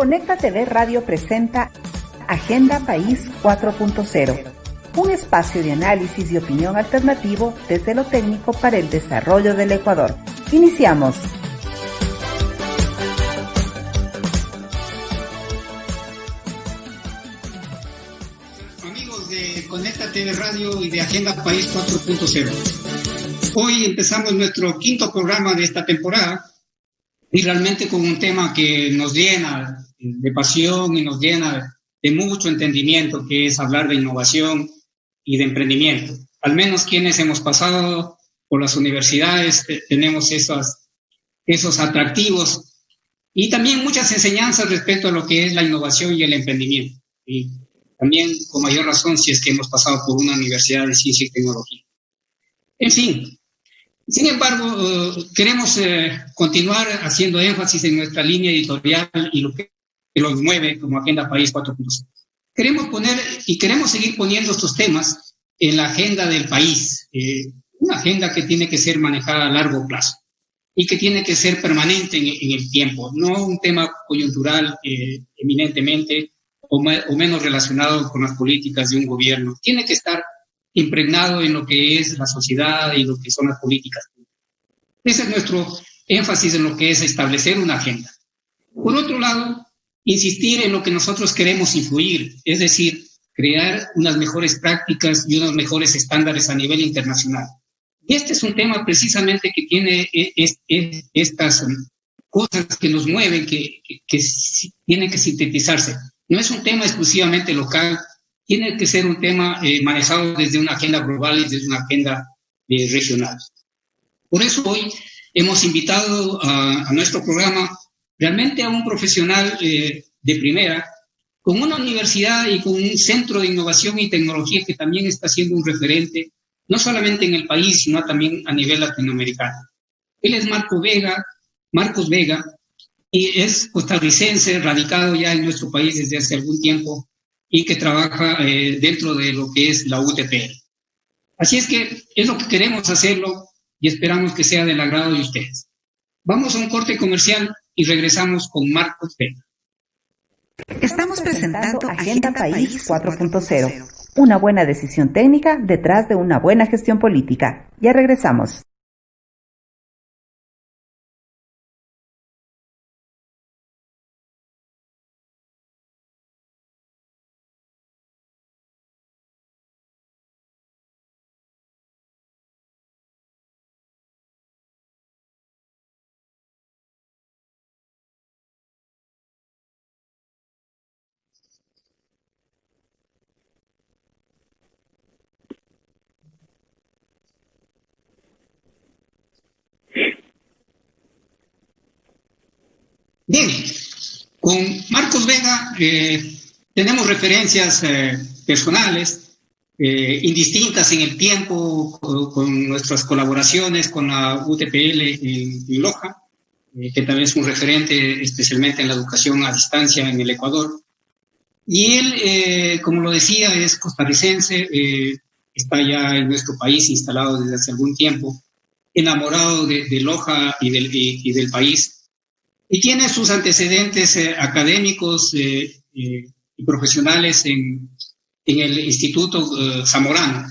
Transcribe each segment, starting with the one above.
Conecta TV Radio presenta Agenda País 4.0, un espacio de análisis y opinión alternativo desde lo técnico para el desarrollo del Ecuador. Iniciamos. Amigos de Conecta TV Radio y de Agenda País 4.0. Hoy empezamos nuestro quinto programa de esta temporada y realmente con un tema que nos llena de pasión y nos llena de mucho entendimiento, que es hablar de innovación y de emprendimiento. Al menos quienes hemos pasado por las universidades tenemos esos atractivos y también muchas enseñanzas respecto a lo que es la innovación y el emprendimiento. Y también con mayor razón si es que hemos pasado por una universidad de ciencia y tecnología. En fin, sin embargo, queremos continuar haciendo énfasis en nuestra línea editorial y lo que nos mueve como Agenda País 4.0. Queremos seguir poniendo estos temas en la agenda del país, una agenda que tiene que ser manejada a largo plazo y que tiene que ser permanente en el tiempo, no un tema coyuntural eminentemente o menos relacionado con las políticas de un gobierno. Tiene que estar impregnado en lo que es la sociedad y lo que son las políticas. Ese es nuestro énfasis en lo que es establecer una agenda. Por otro lado, insistir en lo que nosotros queremos influir, es decir, crear unas mejores prácticas y unos mejores estándares a nivel internacional. Y este es un tema precisamente que tiene estas cosas que nos mueven, que tienen que sintetizarse. No es un tema exclusivamente local, tiene que ser un tema manejado desde una agenda global y desde una agenda regional. Por eso hoy hemos invitado a nuestro programa realmente a un profesional de primera, con una universidad y con un centro de innovación y tecnología que también está siendo un referente, no solamente en el país, sino también a nivel latinoamericano. Él es Marcos Vega, y es costarricense, radicado ya en nuestro país desde hace algún tiempo, y que trabaja dentro de lo que es la UTPL. Así es que es lo que queremos hacerlo y esperamos que sea del agrado de ustedes. Vamos a un corte comercial y regresamos con Marcos Vega. Estamos presentando Agenda País 4.0, una buena decisión técnica detrás de una buena gestión política. Ya regresamos. Bien, con Marcos Vega tenemos referencias personales, indistintas en el tiempo, con nuestras colaboraciones con la UTPL en Loja, que también es un referente especialmente en la educación a distancia en el Ecuador. Y él, como lo decía, es costarricense, está ya en nuestro país instalado desde hace algún tiempo, enamorado de Loja y del país. Y tiene sus antecedentes académicos y profesionales en el Instituto Zamorano,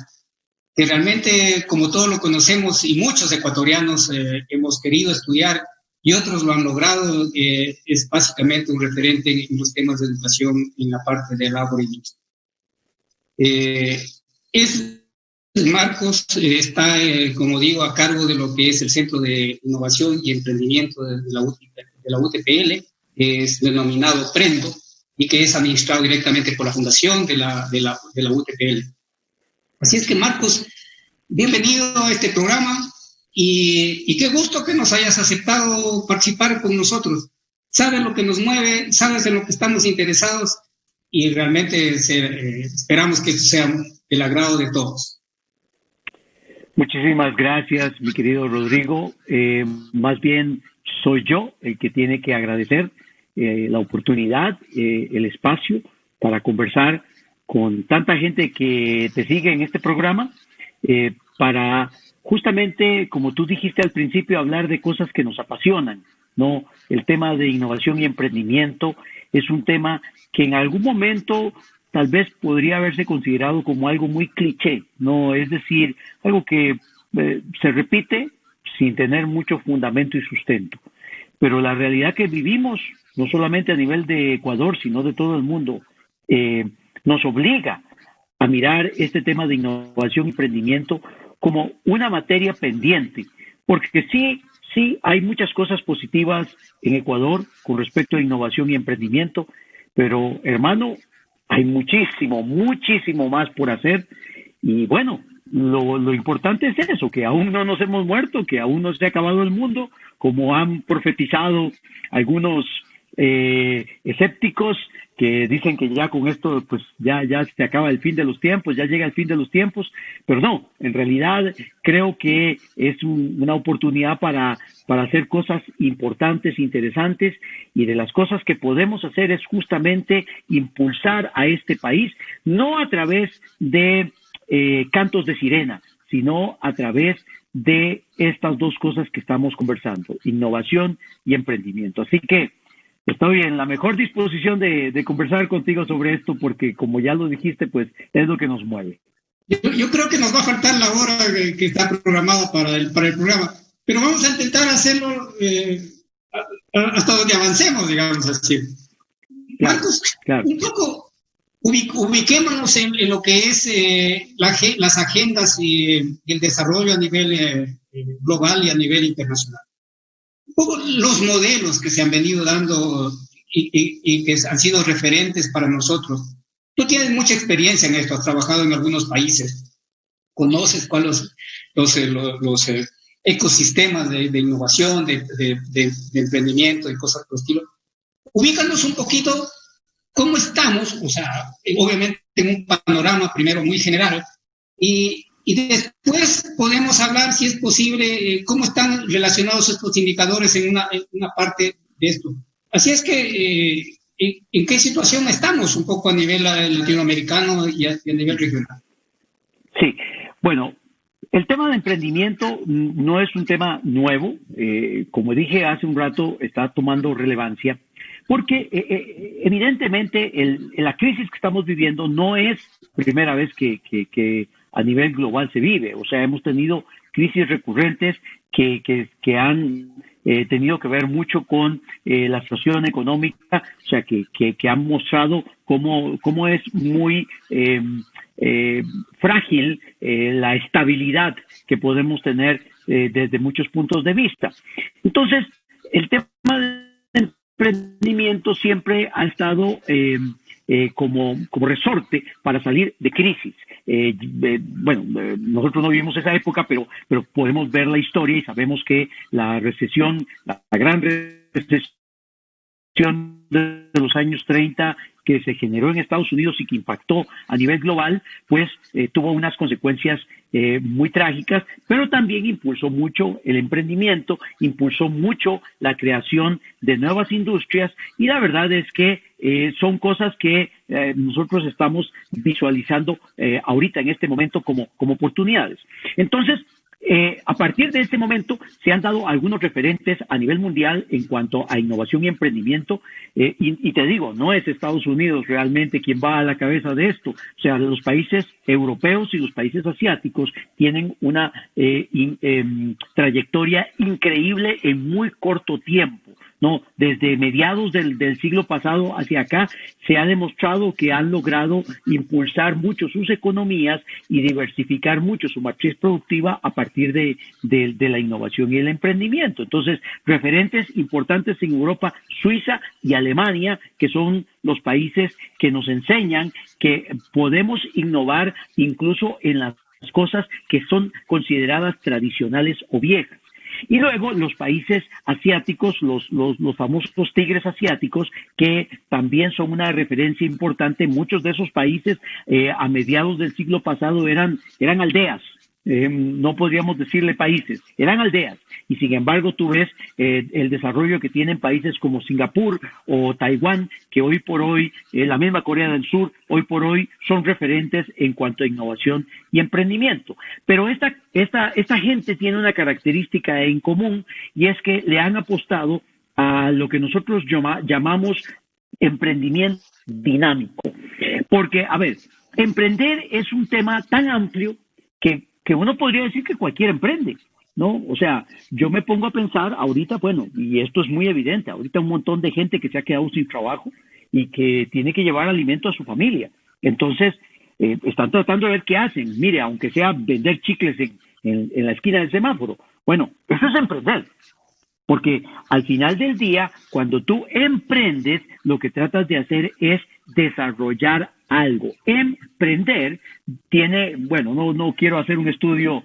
que realmente, como todos lo conocemos y muchos ecuatorianos hemos querido estudiar y otros lo han logrado, es básicamente un referente en los temas de educación en la parte del agro-industria. Marcos está, como digo, a cargo de lo que es el Centro de Innovación y Emprendimiento de la UTPL, que es denominado Prendo y que es administrado directamente por la fundación de la UTPL. Así es que, Marcos, bienvenido a este programa y qué gusto que nos hayas aceptado participar con nosotros. Sabes lo que nos mueve, sabes de lo que estamos interesados y realmente esperamos que esto sea del agrado de todos. Muchísimas gracias, mi querido Rodrigo. Más bien soy yo el que tiene que agradecer la oportunidad, el espacio para conversar con tanta gente que te sigue en este programa, para justamente, como tú dijiste al principio, hablar de cosas que nos apasionan, ¿no? El tema de innovación y emprendimiento es un tema que en algún momento tal vez podría haberse considerado como algo muy cliché, ¿no? Es decir, algo que se repite sin tener mucho fundamento y sustento. Pero la realidad que vivimos, no solamente a nivel de Ecuador, sino de todo el mundo, nos obliga a mirar este tema de innovación y emprendimiento como una materia pendiente, porque sí hay muchas cosas positivas en Ecuador con respecto a innovación y emprendimiento, pero hermano, hay muchísimo más por hacer y bueno, lo importante es eso, que aún no nos hemos muerto, que aún no se ha acabado el mundo, como han profetizado algunos escépticos que dicen que ya con esto pues ya se acaba el fin de los tiempos, ya llega el fin de los tiempos, pero no, en realidad creo que es una oportunidad para hacer cosas importantes, interesantes, y de las cosas que podemos hacer es justamente impulsar a este país, no a través de cantos de sirena, sino a través de estas dos cosas que estamos conversando, innovación y emprendimiento. Así que estoy en la mejor disposición de conversar contigo sobre esto porque, como ya lo dijiste, pues es lo que nos mueve. Yo creo que nos va a faltar la hora que está programada para el programa, pero vamos a intentar hacerlo hasta donde avancemos, digamos así. Claro, Marcos, claro. Un poco ubiquémonos en lo que es las agendas y el desarrollo a nivel global y a nivel internacional. Un poco los modelos que se han venido dando y que han sido referentes para nosotros. Tú tienes mucha experiencia en esto, has trabajado en algunos países, conoces cuáles los ecosistemas de innovación, de emprendimiento y cosas por el estilo. Ubícanos un poquito cómo estamos, o sea, obviamente en un panorama primero muy general, y después podemos hablar, si es posible, cómo están relacionados estos indicadores en una parte de esto. Así es que, ¿en qué situación estamos un poco a nivel latinoamericano y a nivel regional? Sí, bueno, el tema de emprendimiento no es un tema nuevo. Como dije hace un rato, está tomando relevancia, porque evidentemente la crisis que estamos viviendo no es primera vez que a nivel global se vive. O sea, hemos tenido crisis recurrentes que han tenido que ver mucho con la situación económica, o sea, que han mostrado cómo es muy frágil la estabilidad que podemos tener desde muchos puntos de vista. Entonces, el tema del emprendimiento siempre ha estado como resorte para salir de crisis. Nosotros no vivimos esa época, pero podemos ver la historia y sabemos que la recesión, la gran recesión de los años 30 que se generó en Estados Unidos y que impactó a nivel global, pues tuvo unas consecuencias muy trágicas, pero también impulsó mucho el emprendimiento, impulsó mucho la creación de nuevas industrias y la verdad es que son cosas que nosotros estamos visualizando ahorita en este momento como oportunidades. Entonces, a partir de este momento se han dado algunos referentes a nivel mundial en cuanto a innovación y emprendimiento y te digo, no es Estados Unidos realmente quien va a la cabeza de esto, o sea, los países europeos y los países asiáticos tienen una trayectoria increíble en muy corto tiempo. No, desde mediados del siglo pasado hacia acá se ha demostrado que han logrado impulsar mucho sus economías y diversificar mucho su matriz productiva a partir de la innovación y el emprendimiento. Entonces, referentes importantes en Europa, Suiza y Alemania, que son los países que nos enseñan que podemos innovar incluso en las cosas que son consideradas tradicionales o viejas. Y luego los países asiáticos, los famosos tigres asiáticos, que también son una referencia importante. Muchos de esos países a mediados del siglo pasado eran aldeas. No podríamos decirle países, eran aldeas, y sin embargo tú ves el desarrollo que tienen países como Singapur o Taiwán, que hoy por hoy, la misma Corea del Sur, hoy por hoy son referentes en cuanto a innovación y emprendimiento. Pero esta gente tiene una característica en común, y es que le han apostado a lo que nosotros llamamos emprendimiento dinámico. Porque, a ver, emprender es un tema tan amplio que uno podría decir que cualquiera emprende, ¿no? O sea, yo me pongo a pensar ahorita, bueno, y esto es muy evidente, ahorita un montón de gente que se ha quedado sin trabajo y que tiene que llevar alimento a su familia. Entonces, están tratando de ver qué hacen. Mire, aunque sea vender chicles en la esquina del semáforo. Bueno, eso es emprender. Porque al final del día, cuando tú emprendes, lo que tratas de hacer es desarrollar algo. Emprender tiene, bueno, no quiero hacer un estudio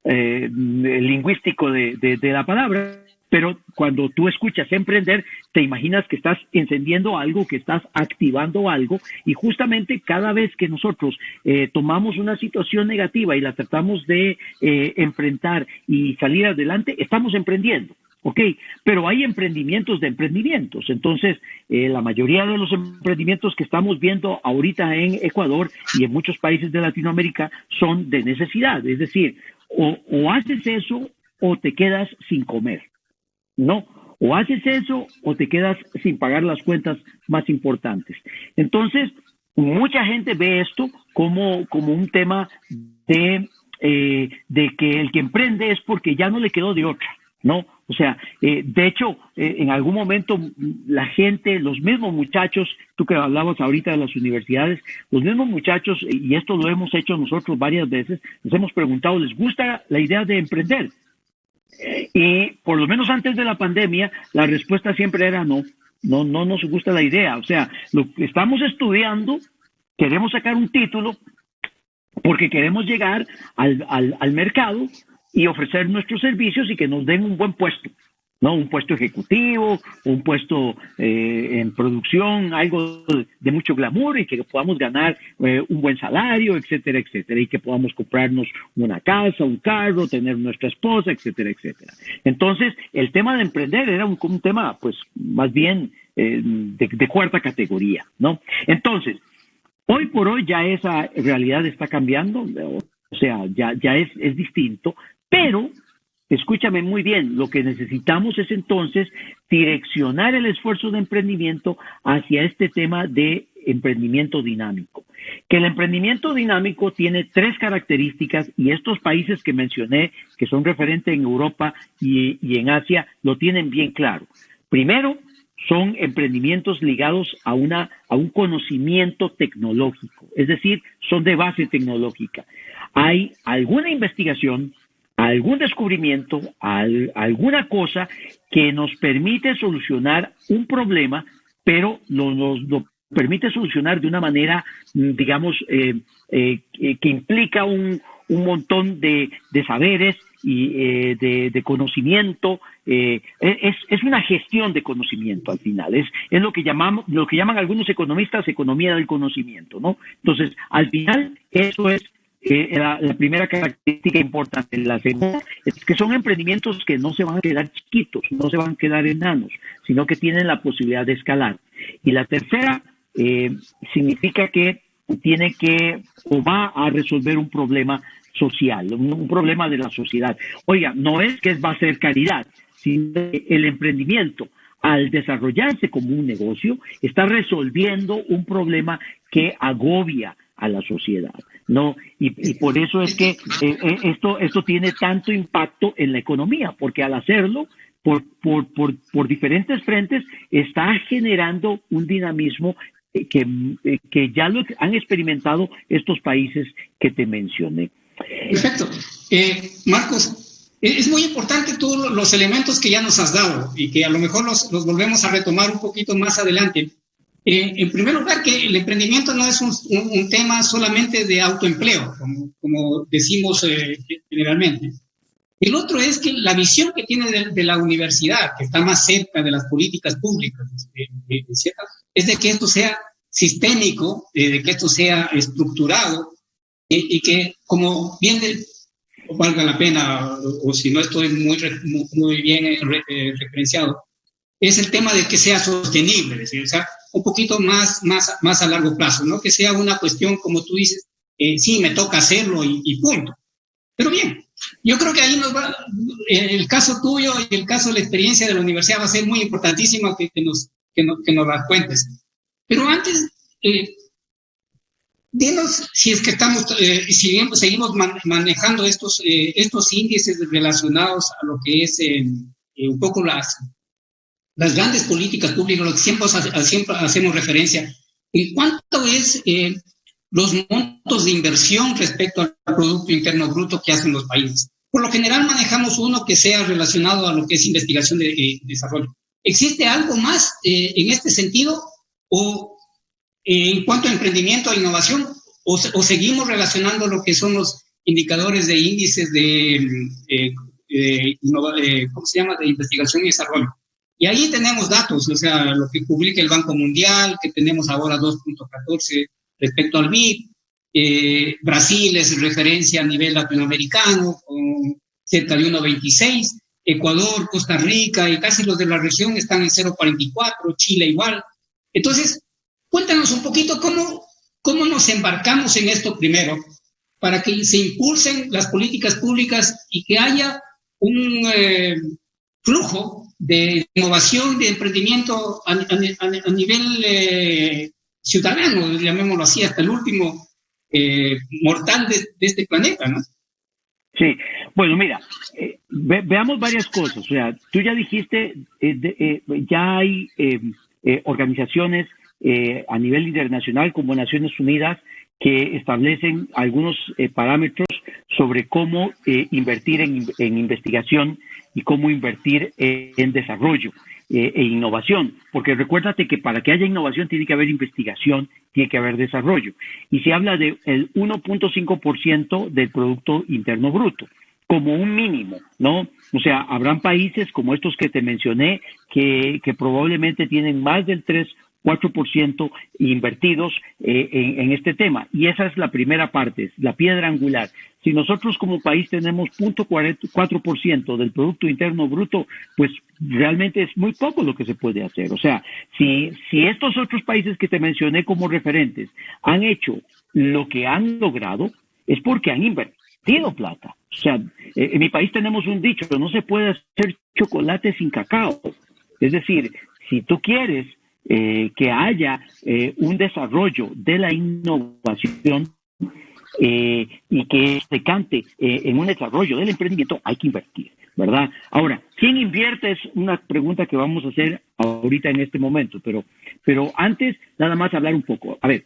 lingüístico de la palabra, pero cuando tú escuchas emprender, te imaginas que estás encendiendo algo, que estás activando algo, y justamente cada vez que nosotros tomamos una situación negativa y la tratamos de enfrentar y salir adelante, estamos emprendiendo. Ok, pero hay emprendimientos de emprendimientos. Entonces, la mayoría de los emprendimientos que estamos viendo ahorita en Ecuador y en muchos países de Latinoamérica son de necesidad. Es decir, o haces eso o te quedas sin comer. No, o haces eso o te quedas sin pagar las cuentas más importantes. Entonces, mucha gente ve esto como un tema de que el que emprende es porque ya no le quedó de otra. No, o sea, de hecho, en algún momento la gente, los mismos muchachos, tú que hablabas ahorita de las universidades, los mismos muchachos, y esto lo hemos hecho nosotros varias veces, les hemos preguntado, ¿les gusta la idea de emprender? Y por lo menos antes de la pandemia, la respuesta siempre era no nos gusta la idea. O sea, lo que estamos estudiando, queremos sacar un título porque queremos llegar al mercado y ofrecer nuestros servicios y que nos den un buen puesto, ¿no? Un puesto ejecutivo, un puesto en producción, algo de mucho glamour y que podamos ganar un buen salario, etcétera, etcétera, y que podamos comprarnos una casa, un carro, tener nuestra esposa, etcétera, etcétera. Entonces, el tema de emprender era un tema, pues, más bien de cuarta categoría, ¿no? Entonces, hoy por hoy ya esa realidad está cambiando, o sea, ya es distinto, pero escúchame muy bien, lo que necesitamos es entonces direccionar el esfuerzo de emprendimiento hacia este tema de emprendimiento dinámico. Que el emprendimiento dinámico tiene 3 características y estos países que mencioné, que son referentes en Europa y en Asia, lo tienen bien claro. Primero, son emprendimientos ligados a un conocimiento tecnológico, es decir, son de base tecnológica. Hay alguna investigación, algún descubrimiento, alguna cosa que nos permite solucionar un problema, pero nos lo permite solucionar de una manera, digamos, que implica un montón de saberes y de conocimiento. Es una gestión de conocimiento al final. Es lo que llaman algunos economistas economía del conocimiento, ¿no? Entonces, al final, eso es la primera característica importante. La segunda es que son emprendimientos que no se van a quedar chiquitos, no se van a quedar enanos, sino que tienen la posibilidad de escalar. Y la tercera significa que tiene que o va a resolver un problema social, un problema de la sociedad. Oiga, no es que va a ser caridad, sino que el emprendimiento, al desarrollarse como un negocio, está resolviendo un problema que agobia a la sociedad, ¿no? Y por eso es que esto tiene tanto impacto en la economía, porque al hacerlo por diferentes frentes está generando un dinamismo que ya lo han experimentado estos países que te mencioné. Perfecto. Marcos, es muy importante todos los elementos que ya nos has dado y que a lo mejor los volvemos a retomar un poquito más adelante. En primer lugar, que el emprendimiento no es un tema solamente de autoempleo, como decimos generalmente. El otro es que la visión que tiene de la universidad, que está más cerca de las políticas públicas, es de que esto sea sistémico, de que esto sea estructurado y que, como bien valga la pena, o si no estoy muy bien referenciado, es el tema de que sea sostenible, es decir, o sea, un poquito más a largo plazo, no que sea una cuestión, como tú dices, sí, me toca hacerlo y punto. Pero bien, yo creo que ahí el caso tuyo y el caso de la experiencia de la universidad va a ser muy importantísimo que nos que nos las cuentes. Pero antes, dinos si es que estamos, si seguimos manejando estos índices relacionados a lo que es un poco las grandes políticas públicas, lo que siempre hacemos referencia. ¿En cuánto es los montos de inversión respecto al Producto Interno Bruto que hacen los países? Por lo general manejamos uno que sea relacionado a lo que es investigación de desarrollo. ¿Existe algo más en este sentido? ¿O en cuanto a emprendimiento e innovación? ¿O seguimos relacionando lo que son los indicadores de índices ¿cómo se llama?, de investigación y desarrollo? Y ahí tenemos datos, o sea, lo que publica el Banco Mundial, que tenemos ahora 2.14 respecto al PIB. Brasil es referencia a nivel latinoamericano, con cerca de 1.26. Ecuador, Costa Rica y casi los de la región están en 0.44, Chile igual. Entonces, cuéntanos un poquito cómo nos embarcamos en esto primero, para que se impulsen las políticas públicas y que haya un flujo de innovación, de emprendimiento a nivel ciudadano, llamémoslo así, hasta el último mortal de este planeta, ¿no? Sí, bueno, mira, veamos varias cosas. O sea, tú ya dijiste, ya hay organizaciones a nivel internacional como Naciones Unidas que establecen algunos parámetros sobre cómo invertir en investigación y cómo invertir en desarrollo e innovación, porque recuérdate que para que haya innovación tiene que haber investigación, tiene que haber desarrollo, y se habla del 1.5% del Producto Interno Bruto como un mínimo, ¿no? O sea, habrán países como estos que te mencioné que probablemente tienen más del 4% invertidos en este tema. Y esa es la primera parte, la piedra angular. Si nosotros como país tenemos 0.4% del Producto Interno Bruto, pues realmente es muy poco lo que se puede hacer. O sea, si estos otros países que te mencioné como referentes han hecho lo que han logrado, es porque han invertido plata. O sea, en mi país tenemos un dicho, no se puede hacer chocolate sin cacao. Es decir, si tú quieres que haya un desarrollo de la innovación y que se cante en un desarrollo del emprendimiento, hay que invertir, ¿verdad? Ahora, ¿quién invierte? Es una pregunta que vamos a hacer ahorita en este momento, pero antes nada más hablar un poco. A ver,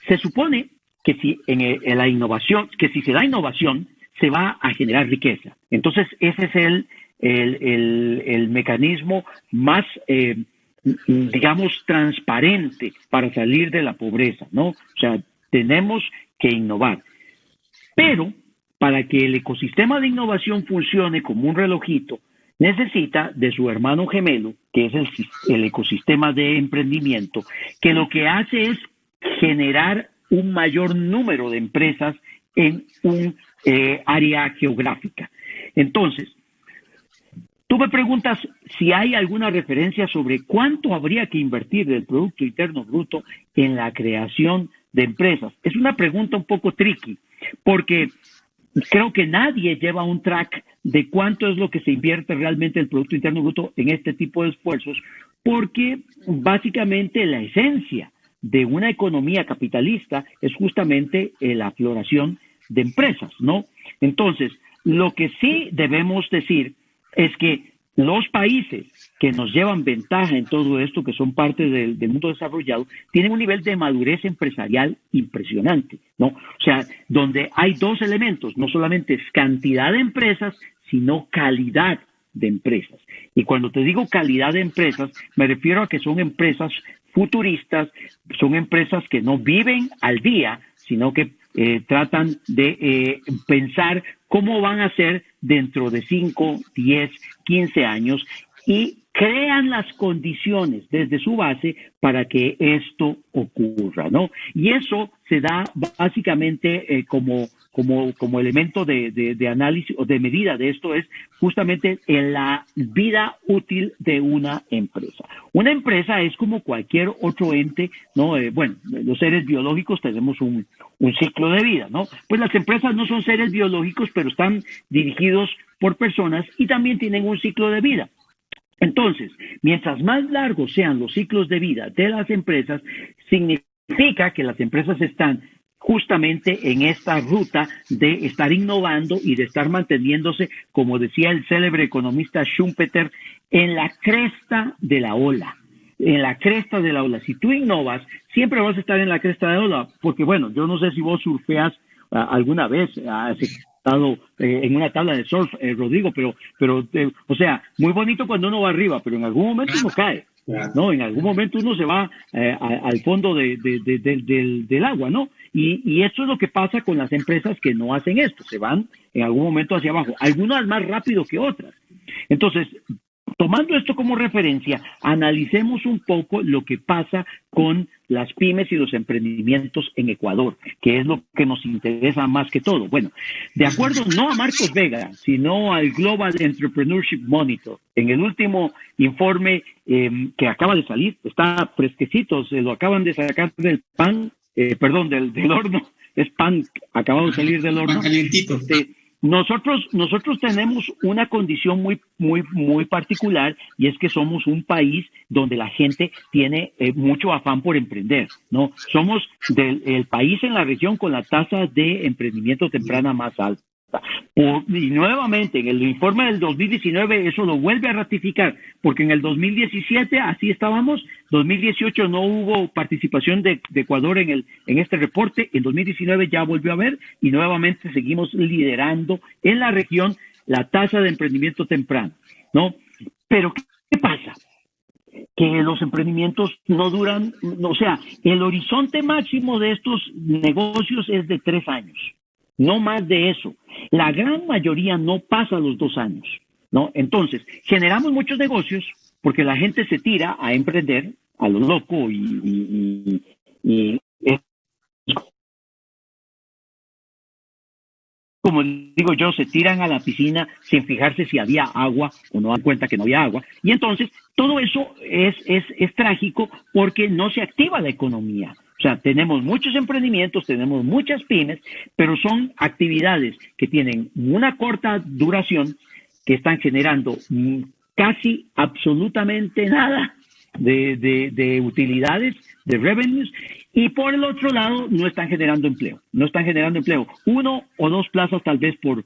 se supone que si en la innovación, que si se da innovación, se va a generar riqueza. Entonces, ese es el mecanismo más digamos, transparente para salir de la pobreza, ¿no? O sea, tenemos que innovar. Pero para que el ecosistema de innovación funcione como un relojito, necesita de su hermano gemelo, que es el ecosistema de emprendimiento, que lo que hace es generar un mayor número de empresas en un área geográfica. Entonces, tú me preguntas si hay alguna referencia sobre cuánto habría que invertir del Producto Interno Bruto en la creación de empresas. Es una pregunta un poco tricky, porque creo que nadie lleva un track de cuánto es lo que se invierte realmente el Producto Interno Bruto en este tipo de esfuerzos, porque básicamente la esencia de una economía capitalista es justamente la floración de empresas, ¿no? Entonces, lo que sí debemos decir es que los países que nos llevan ventaja en todo esto, que son parte del mundo desarrollado, tienen un nivel de madurez empresarial impresionante, ¿no? O sea, donde hay dos elementos, no solamente es cantidad de empresas, sino calidad de empresas. Y cuando te digo calidad de empresas, me refiero a que son empresas futuristas, son empresas que no viven al día, sino que tratan de pensar cómo van a ser dentro de 5, 10, 15 años y crean las condiciones desde su base para que esto ocurra, ¿no? Y eso se da básicamente como elemento de análisis o de medida de esto es justamente en la vida útil de una empresa. Una empresa es como cualquier otro ente, ¿no? Bueno, los seres biológicos tenemos un ciclo de vida, ¿no? Pues las empresas no son seres biológicos, pero están dirigidos por personas y también tienen un ciclo de vida. Entonces, mientras más largos sean los ciclos de vida de las empresas, significa que las empresas están justamente en esta ruta de estar innovando y de estar manteniéndose, como decía el célebre economista Schumpeter, en la cresta de la ola. En la cresta de la ola. Si tú innovas, siempre vas a estar en la cresta de la ola, porque bueno, yo no sé si vos surfeas alguna vez, has estado en una tabla de surf, Rodrigo, pero o sea, muy bonito cuando uno va arriba, pero en algún momento uno cae. No, en algún momento uno se va al fondo del agua, ¿no? Y eso es lo que pasa con las empresas que no hacen esto, se van en algún momento hacia abajo, algunas más rápido que otras. Entonces, tomando esto como referencia, analicemos un poco lo que pasa con las pymes y los emprendimientos en Ecuador, que es lo que nos interesa más que todo. Bueno, de acuerdo no a Marcos Vega, sino al Global Entrepreneurship Monitor, en el último informe que acaba de salir, está fresquecito, se lo acaban de sacar del del horno, es pan acabado de salir del horno. Calientito. Nosotros tenemos una condición muy particular, y es que somos un país donde la gente tiene mucho afán por emprender, ¿no? Somos el país en la región con la tasa de emprendimiento temprana más alta. Y nuevamente, en el informe del 2019 eso lo vuelve a ratificar, porque en el 2017 así estábamos, 2018 no hubo participación de Ecuador en este reporte, en 2019 ya volvió a haber, y nuevamente seguimos liderando en la región la tasa de emprendimiento temprano, ¿no? Pero ¿qué pasa? Que los emprendimientos no duran, o sea, el horizonte máximo de estos negocios es de 3 años. No más de eso. La gran mayoría no pasa los 2 años, ¿no? Entonces, generamos muchos negocios porque la gente se tira a emprender a lo loco y como digo yo, se tiran a la piscina sin fijarse si había agua o no dan cuenta que no había agua. Y entonces, todo eso es trágico porque no se activa la economía. O sea, tenemos muchos emprendimientos, tenemos muchas pymes, pero son actividades que tienen una corta duración, que están generando casi absolutamente nada de utilidades, de revenues, y por el otro lado no están generando empleo. 1 o 2 plazas tal vez por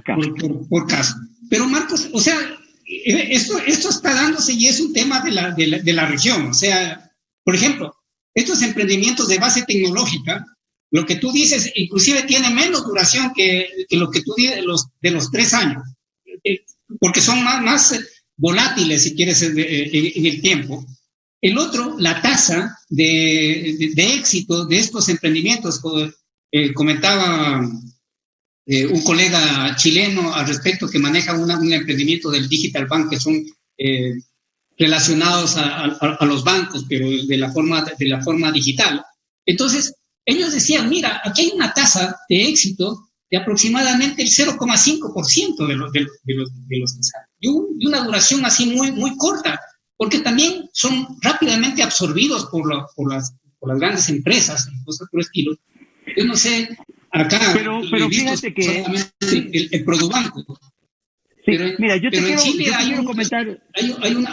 caso. Por caso. Pero Marcos, o sea, esto está dándose y es un tema de la región. O sea, por ejemplo, estos emprendimientos de base tecnológica, lo que tú dices, inclusive tiene menos duración que lo que tú dices de los 3 años, porque son más volátiles, si quieres, en el tiempo. El otro, la tasa de éxito de estos emprendimientos, comentaba un colega chileno al respecto que maneja un emprendimiento del Digital Bank, que son relacionados a los bancos, pero de la forma digital. Entonces, ellos decían, mira, aquí hay una tasa de éxito de aproximadamente el 0,5% de los ensayos, y una duración así muy corta, porque también son rápidamente absorbidos por las grandes empresas y cosas por el estilo. Yo no sé, acá pero fíjate que el Produbanco. Sí, mira, yo te quiero comentar. Hay un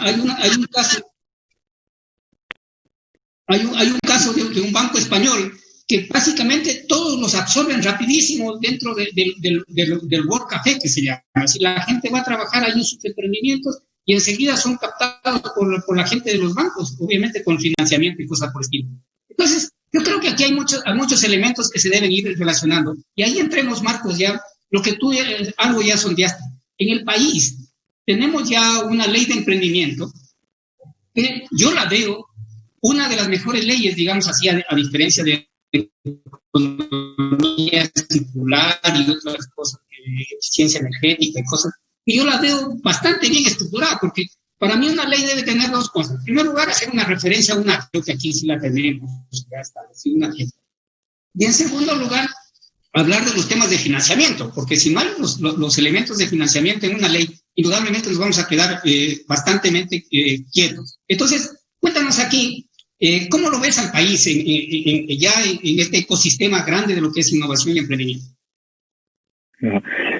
caso de un banco español que básicamente todos los absorben rapidísimo dentro del World Café, que se llama. Así la gente va a trabajar ahí en sus emprendimientos y enseguida son captados por la gente de los bancos, obviamente con financiamiento y cosas por el estilo. Entonces, yo creo que aquí hay muchos elementos que se deben ir relacionando. Y ahí entremos, Marcos, ya lo que tú algo ya sondeaste. En el país tenemos ya una ley de emprendimiento que yo la veo una de las mejores leyes, digamos así, a diferencia de economía circular y otras cosas, eficiencia energética y cosas, y yo la veo bastante bien estructurada, porque para mí una ley debe tener 2 cosas. En primer lugar, hacer una referencia a una, creo que aquí sí la tenemos, ya establecida una ley. Y en segundo lugar, hablar de los temas de financiamiento, porque si no hay los elementos de financiamiento en una ley, indudablemente nos vamos a quedar bastante quietos. Entonces, cuéntanos aquí, ¿cómo lo ves al país ya en este ecosistema grande de lo que es innovación y emprendimiento?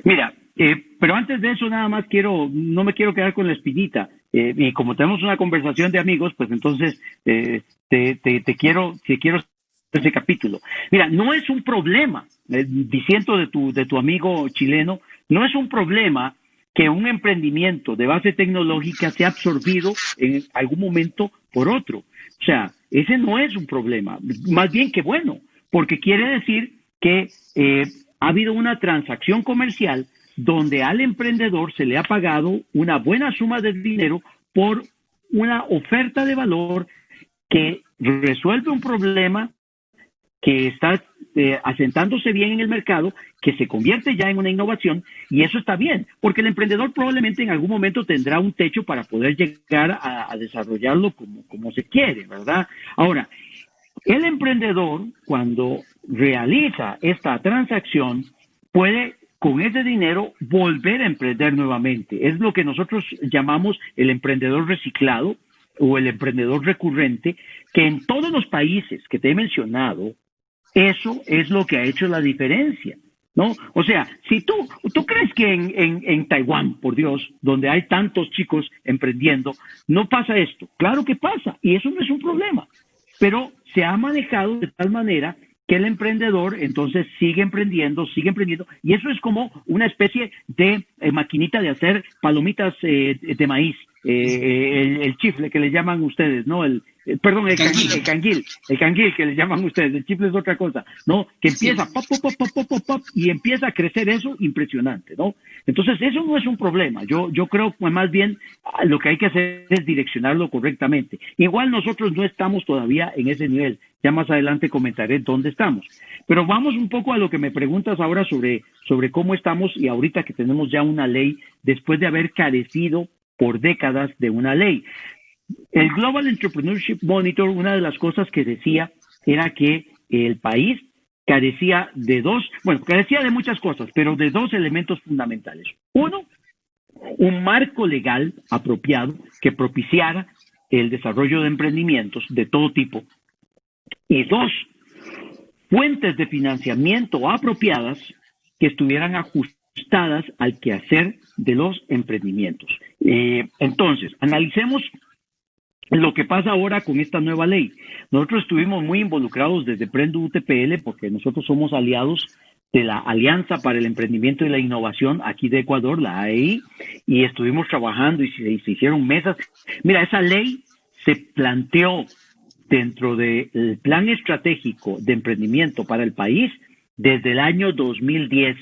Mira, pero antes de eso nada más no me quiero quedar con la espinita. y como tenemos una conversación de amigos, pues entonces te quiero ese capítulo. Mira, no es un problema, diciendo de tu amigo chileno, no es un problema que un emprendimiento de base tecnológica sea absorbido en algún momento por otro. O sea, ese no es un problema, más bien que bueno, porque quiere decir que ha habido una transacción comercial donde al emprendedor se le ha pagado una buena suma de dinero por una oferta de valor que resuelve un problema que está asentándose bien en el mercado, que se convierte ya en una innovación, y eso está bien, porque el emprendedor probablemente en algún momento tendrá un techo para poder llegar a desarrollarlo como se quiere, ¿verdad? Ahora, el emprendedor, cuando realiza esta transacción, puede con ese dinero volver a emprender nuevamente. Es lo que nosotros llamamos el emprendedor reciclado o el emprendedor recurrente, que en todos los países que te he mencionado, eso es lo que ha hecho la diferencia, ¿no? O sea, si tú crees que en Taiwán, por Dios, donde hay tantos chicos emprendiendo, no pasa esto. Claro que pasa, y eso no es un problema, pero se ha manejado de tal manera que el emprendedor entonces sigue emprendiendo, y eso es como una especie de maquinita de hacer palomitas de maíz, el chifle que le llaman ustedes, ¿no? Perdón, el canguil que le llaman ustedes, el chifle es otra cosa, ¿no? Que empieza pop, pop, pop, pop, pop, pop, y empieza a crecer eso impresionante, ¿no? Entonces, eso no es un problema. Yo creo que más bien lo que hay que hacer es direccionarlo correctamente. Igual nosotros no estamos todavía en ese nivel. Ya más adelante comentaré dónde estamos. Pero vamos un poco a lo que me preguntas ahora sobre cómo estamos y ahorita que tenemos ya una ley después de haber carecido por décadas de una ley. El Global Entrepreneurship Monitor, una de las cosas que decía era que el país carecía de muchas cosas, pero de dos elementos fundamentales. Uno, un marco legal apropiado que propiciara el desarrollo de emprendimientos de todo tipo. Y dos, fuentes de financiamiento apropiadas que estuvieran ajustadas al quehacer de los emprendimientos. Entonces, analicemos lo que pasa ahora con esta nueva ley. Nosotros estuvimos muy involucrados desde Prendo UTPL porque nosotros somos aliados de la Alianza para el Emprendimiento y la Innovación aquí de Ecuador, la AEI, y estuvimos trabajando y se hicieron mesas. Mira, esa ley se planteó dentro del Plan Estratégico de Emprendimiento para el país desde el año 2010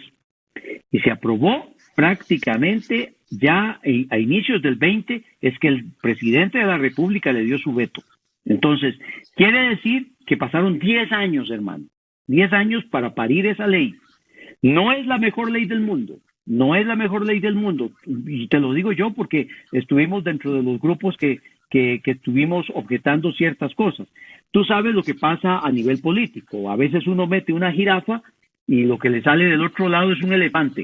y se aprobó prácticamente ya a inicios del 20, es que el presidente de la República le dio su veto. Entonces, quiere decir que pasaron 10 años, hermano, 10 años para parir esa ley. No es la mejor ley del mundo, y te lo digo yo porque estuvimos dentro de los grupos que estuvimos objetando ciertas cosas. Tú sabes lo que pasa a nivel político. A veces uno mete una jirafa y lo que le sale del otro lado es un elefante,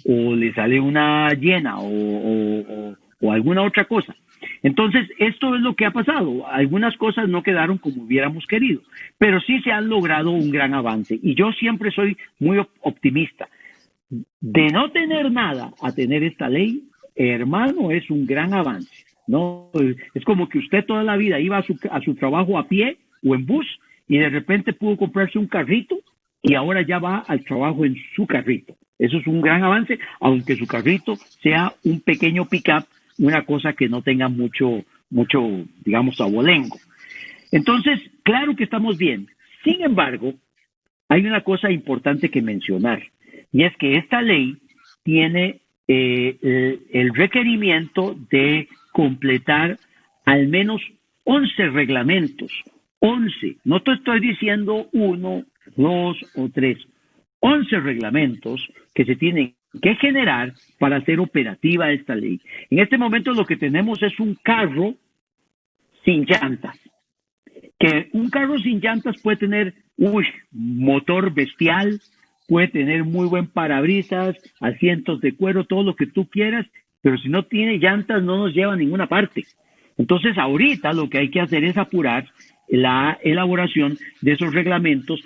o le sale una hiena o alguna otra cosa. Entonces, esto es lo que ha pasado. Algunas cosas no quedaron como hubiéramos querido, pero sí se ha logrado un gran avance. Y yo siempre soy muy optimista. De no tener nada a tener esta ley, hermano, es un gran avance. No, es como que usted toda la vida iba a su trabajo a pie o en bus y de repente pudo comprarse un carrito y ahora ya va al trabajo en su carrito. Eso es un gran avance, aunque su carrito sea un pequeño pick-up, una cosa que no tenga mucho, digamos, abolengo. Entonces, claro que estamos bien. Sin embargo, hay una cosa importante que mencionar, y es que esta ley tiene el requerimiento de completar al menos 11 reglamentos. 11, no te estoy diciendo 1, 2 o 3. 11 reglamentos que se tienen que generar para hacer operativa esta ley. En este momento lo que tenemos es un carro sin llantas. Que un carro sin llantas puede tener motor bestial, puede tener muy buen parabrisas, asientos de cuero, todo lo que tú quieras, pero si no tiene llantas no nos lleva a ninguna parte. Entonces ahorita lo que hay que hacer es apurar la elaboración de esos reglamentos.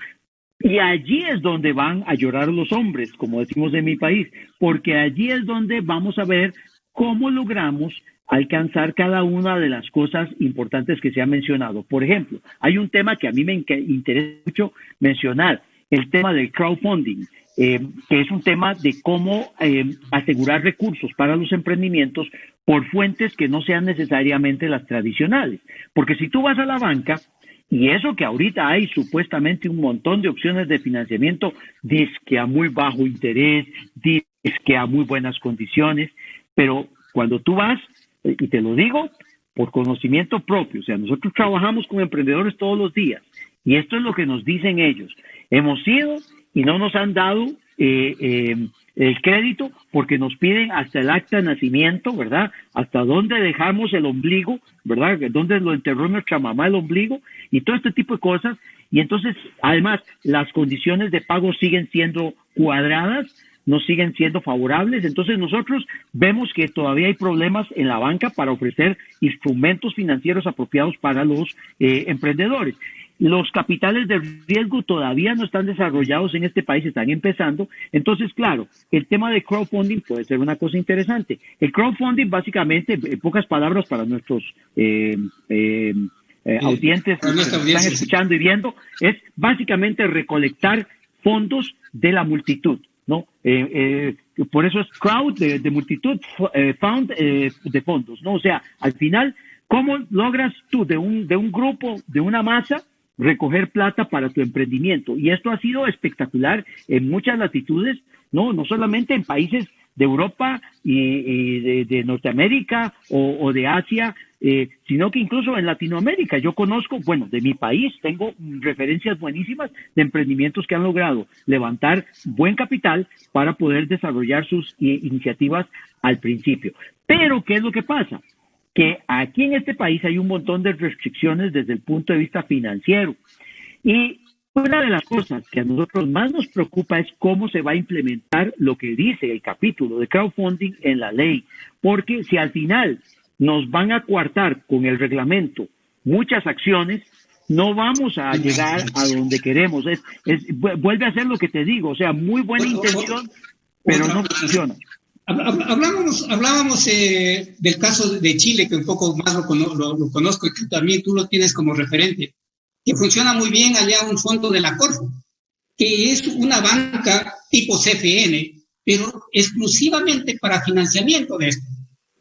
Y allí es donde van a llorar los hombres, como decimos en mi país, porque allí es donde vamos a ver cómo logramos alcanzar cada una de las cosas importantes que se ha mencionado. Por ejemplo, hay un tema que a mí me interesa mucho mencionar, el tema del crowdfunding, que es un tema de cómo asegurar recursos para los emprendimientos por fuentes que no sean necesariamente las tradicionales. Porque si tú vas a la banca, y eso que ahorita hay supuestamente un montón de opciones de financiamiento, dizque a muy bajo interés, dizque a muy buenas condiciones, pero cuando tú vas, y te lo digo por conocimiento propio, o sea, nosotros trabajamos con emprendedores todos los días, y esto es lo que nos dicen ellos. Hemos ido y no nos han dado el crédito porque nos piden hasta el acta de nacimiento, ¿verdad? Hasta dónde dejamos el ombligo, ¿verdad? Dónde lo enterró nuestra mamá el ombligo y todo este tipo de cosas. Y entonces, además, las condiciones de pago siguen siendo cuadradas, no siguen siendo favorables. Entonces nosotros vemos que todavía hay problemas en la banca para ofrecer instrumentos financieros apropiados para los emprendedores. Los capitales de riesgo todavía no están desarrollados en este país, están empezando. Entonces, claro, el tema de crowdfunding puede ser una cosa interesante. El crowdfunding, básicamente, en pocas palabras para nuestros audientes que están escuchando y viendo, es básicamente recolectar fondos de la multitud, ¿no? Por eso es crowd de multitud, fund de fondos, ¿no? O sea, al final, ¿cómo logras tú de un grupo, de una masa, recoger plata para tu emprendimiento? Y esto ha sido espectacular en muchas latitudes, no solamente en países de Europa y de Norteamérica o de Asia, sino que incluso en Latinoamérica. Yo conozco, bueno, de mi país tengo referencias buenísimas de emprendimientos que han logrado levantar buen capital para poder desarrollar sus iniciativas al principio. Pero, ¿qué es lo que pasa? Que aquí en este país hay un montón de restricciones desde el punto de vista financiero. Y una de las cosas que a nosotros más nos preocupa es cómo se va a implementar lo que dice el capítulo de crowdfunding en la ley. Porque si al final nos van a coartar con el reglamento muchas acciones, no vamos a llegar a donde queremos. Vuelve a ser lo que te digo, o sea, muy buena intención, pero no funciona. Hablábamos del caso de Chile, que un poco más lo conozco y que también tú lo tienes como referente, que funciona muy bien allá un fondo de la Corfo, que es una banca tipo CFN, pero exclusivamente para financiamiento de esto.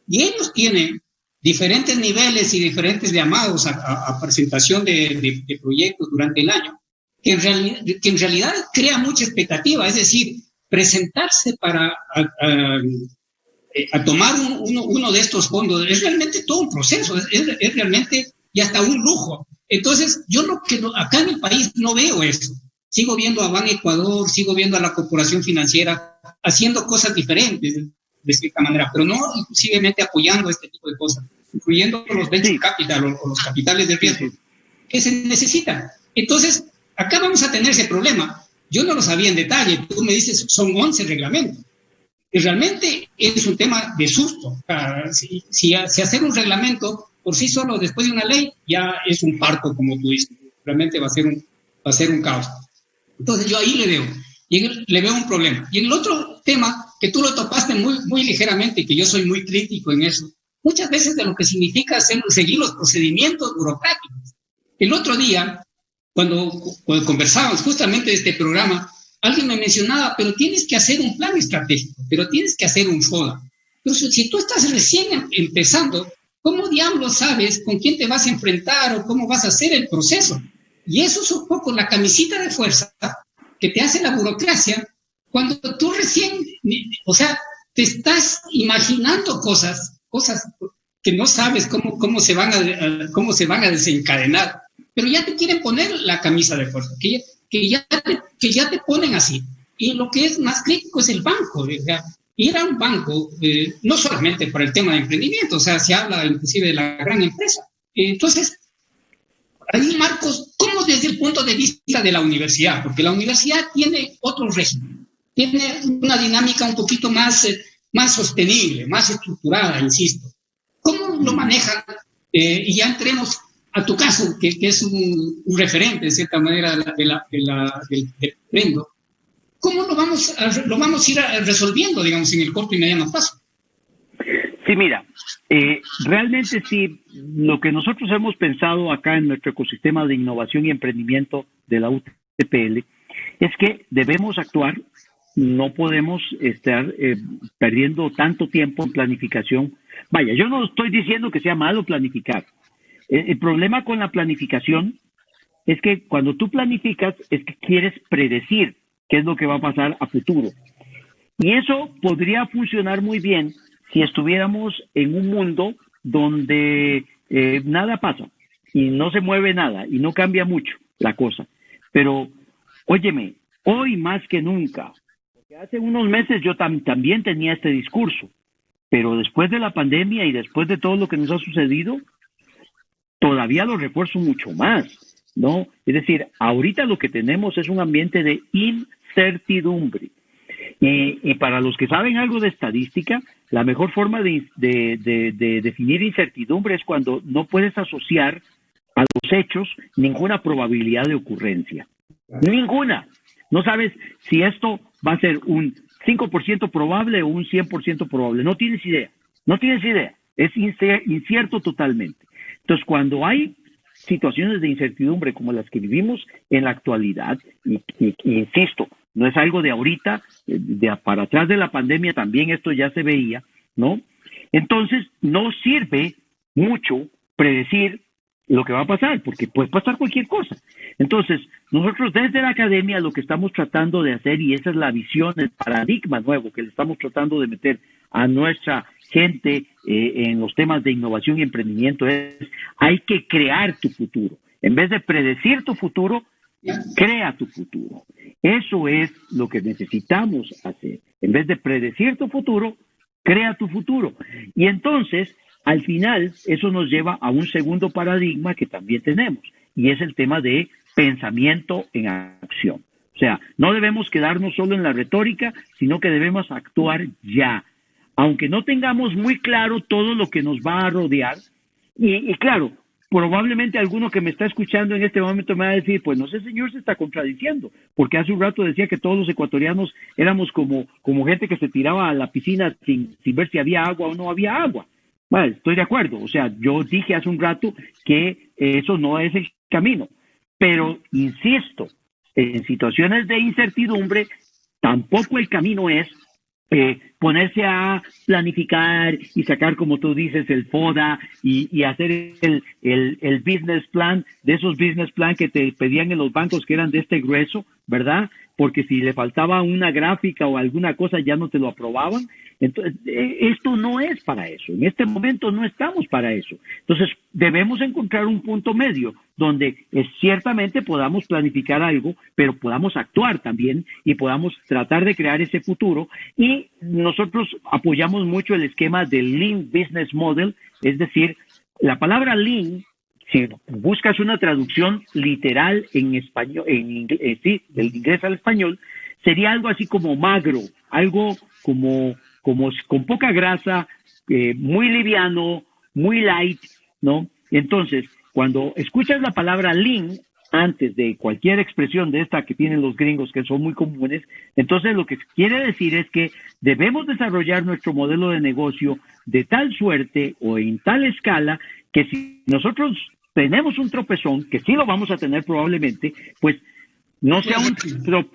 Y ellos tienen diferentes niveles y diferentes llamados a presentación de proyectos durante el año, que en realidad crea mucha expectativa, es decir, presentarse para a tomar uno de estos fondos es realmente todo un proceso, es realmente y hasta un lujo. Entonces, yo acá en el país no veo eso. Sigo viendo a Ban Ecuador, sigo viendo a la Corporación Financiera haciendo cosas diferentes de cierta manera, pero no inclusivamente apoyando este tipo de cosas, incluyendo los venture capital o los capitales de riesgo que se necesitan. Entonces, acá vamos a tener ese problema. Yo no lo sabía en detalle, tú me dices, son 11 reglamentos. Y realmente es un tema de susto. Si hacer un reglamento por sí solo después de una ley, ya es un parto, como tú dices. Realmente va a ser un caos. Entonces yo ahí le veo un problema. Y en el otro tema, que tú lo topaste muy, muy ligeramente, y que yo soy muy crítico en eso, muchas veces de lo que significa seguir los procedimientos burocráticos. El otro día, cuando conversábamos justamente de este programa, alguien me mencionaba, pero tienes que hacer un plan estratégico, pero tienes que hacer un FODA. Pero si tú estás recién empezando, ¿cómo diablos sabes con quién te vas a enfrentar o cómo vas a hacer el proceso? Y eso es un poco la camisita de fuerza que te hace la burocracia cuando tú recién, o sea, te estás imaginando cosas que no sabes cómo se van a desencadenar. Pero ya te quieren poner la camisa de fuerza, que ya te ponen así. Y lo que es más crítico es el banco. Ir a un banco, no solamente por el tema de emprendimiento, o sea, se habla inclusive de la gran empresa. Entonces, ahí, Marcos, ¿cómo desde el punto de vista de la universidad? Porque la universidad tiene otro régimen, tiene una dinámica un poquito más sostenible, más estructurada, insisto. ¿Cómo lo manejan? Y ya entremos a tu caso, que es un referente, de cierta manera, del emprendo. ¿Cómo lo vamos a ir resolviendo, digamos, en el corto y mediano plazo? Sí, mira, realmente sí, lo que nosotros hemos pensado acá en nuestro ecosistema de innovación y emprendimiento de la UTPL es que debemos actuar, no podemos estar perdiendo tanto tiempo en planificación. Vaya, yo no estoy diciendo que sea malo planificar. El problema con la planificación es que cuando tú planificas es que quieres predecir qué es lo que va a pasar a futuro. Y eso podría funcionar muy bien si estuviéramos en un mundo donde nada pasa y no se mueve nada y no cambia mucho la cosa. Pero, óyeme, hoy más que nunca, porque hace unos meses yo también tenía este discurso, pero después de la pandemia y después de todo lo que nos ha sucedido, todavía lo refuerzo mucho más, ¿no? Es decir, ahorita lo que tenemos es un ambiente de incertidumbre. Y para los que saben algo de estadística, la mejor forma de definir incertidumbre es cuando no puedes asociar a los hechos ninguna probabilidad de ocurrencia. Ninguna. No sabes si esto va a ser un 5% probable o un 100% probable. No tienes idea. No tienes idea. Es incierto totalmente. Entonces, cuando hay situaciones de incertidumbre como las que vivimos en la actualidad, y insisto, no es algo de ahorita, para atrás de la pandemia también esto ya se veía, ¿no? Entonces, no sirve mucho predecir lo que va a pasar, porque puede pasar cualquier cosa. Entonces, nosotros desde la academia lo que estamos tratando de hacer, y esa es la visión, el paradigma nuevo que le estamos tratando de meter a nuestra gente en los temas de innovación y emprendimiento, es hay que crear tu futuro. En vez de predecir tu futuro, crea tu futuro. Eso es lo que necesitamos hacer. En vez de predecir tu futuro, crea tu futuro. Y entonces, al final, eso nos lleva a un segundo paradigma que también tenemos, y es el tema de pensamiento en acción. O sea, no debemos quedarnos solo en la retórica, sino que debemos actuar ya. Aunque no tengamos muy claro todo lo que nos va a rodear, y claro, probablemente alguno que me está escuchando en este momento me va a decir, pues no sé, señor, se está contradiciendo, porque hace un rato decía que todos los ecuatorianos éramos como gente que se tiraba a la piscina sin ver si había agua o no había agua. Bueno, estoy de acuerdo, o sea, yo dije hace un rato que eso no es el camino, pero insisto, en situaciones de incertidumbre, tampoco el camino es ponerse a planificar y sacar, como tú dices, el FODA y hacer el business plan, de esos business plan que te pedían en los bancos que eran de este grueso, ¿verdad? Porque si le faltaba una gráfica o alguna cosa ya no te lo aprobaban. Entonces, esto no es para eso. En este momento no estamos para eso. Entonces, debemos encontrar un punto medio donde ciertamente podamos planificar algo, pero podamos actuar también y podamos tratar de crear ese futuro. Y nosotros apoyamos mucho el esquema del Lean Business Model, es decir, la palabra Lean, si buscas una traducción literal en español, en inglés, sí, del inglés al español, sería algo así como magro, algo como con poca grasa, muy liviano, muy light, ¿no? Entonces, cuando escuchas la palabra lean antes de cualquier expresión de esta que tienen los gringos, que son muy comunes, entonces lo que quiere decir es que debemos desarrollar nuestro modelo de negocio de tal suerte o en tal escala que si nosotros tenemos un tropezón, que sí lo vamos a tener probablemente, pues no sea un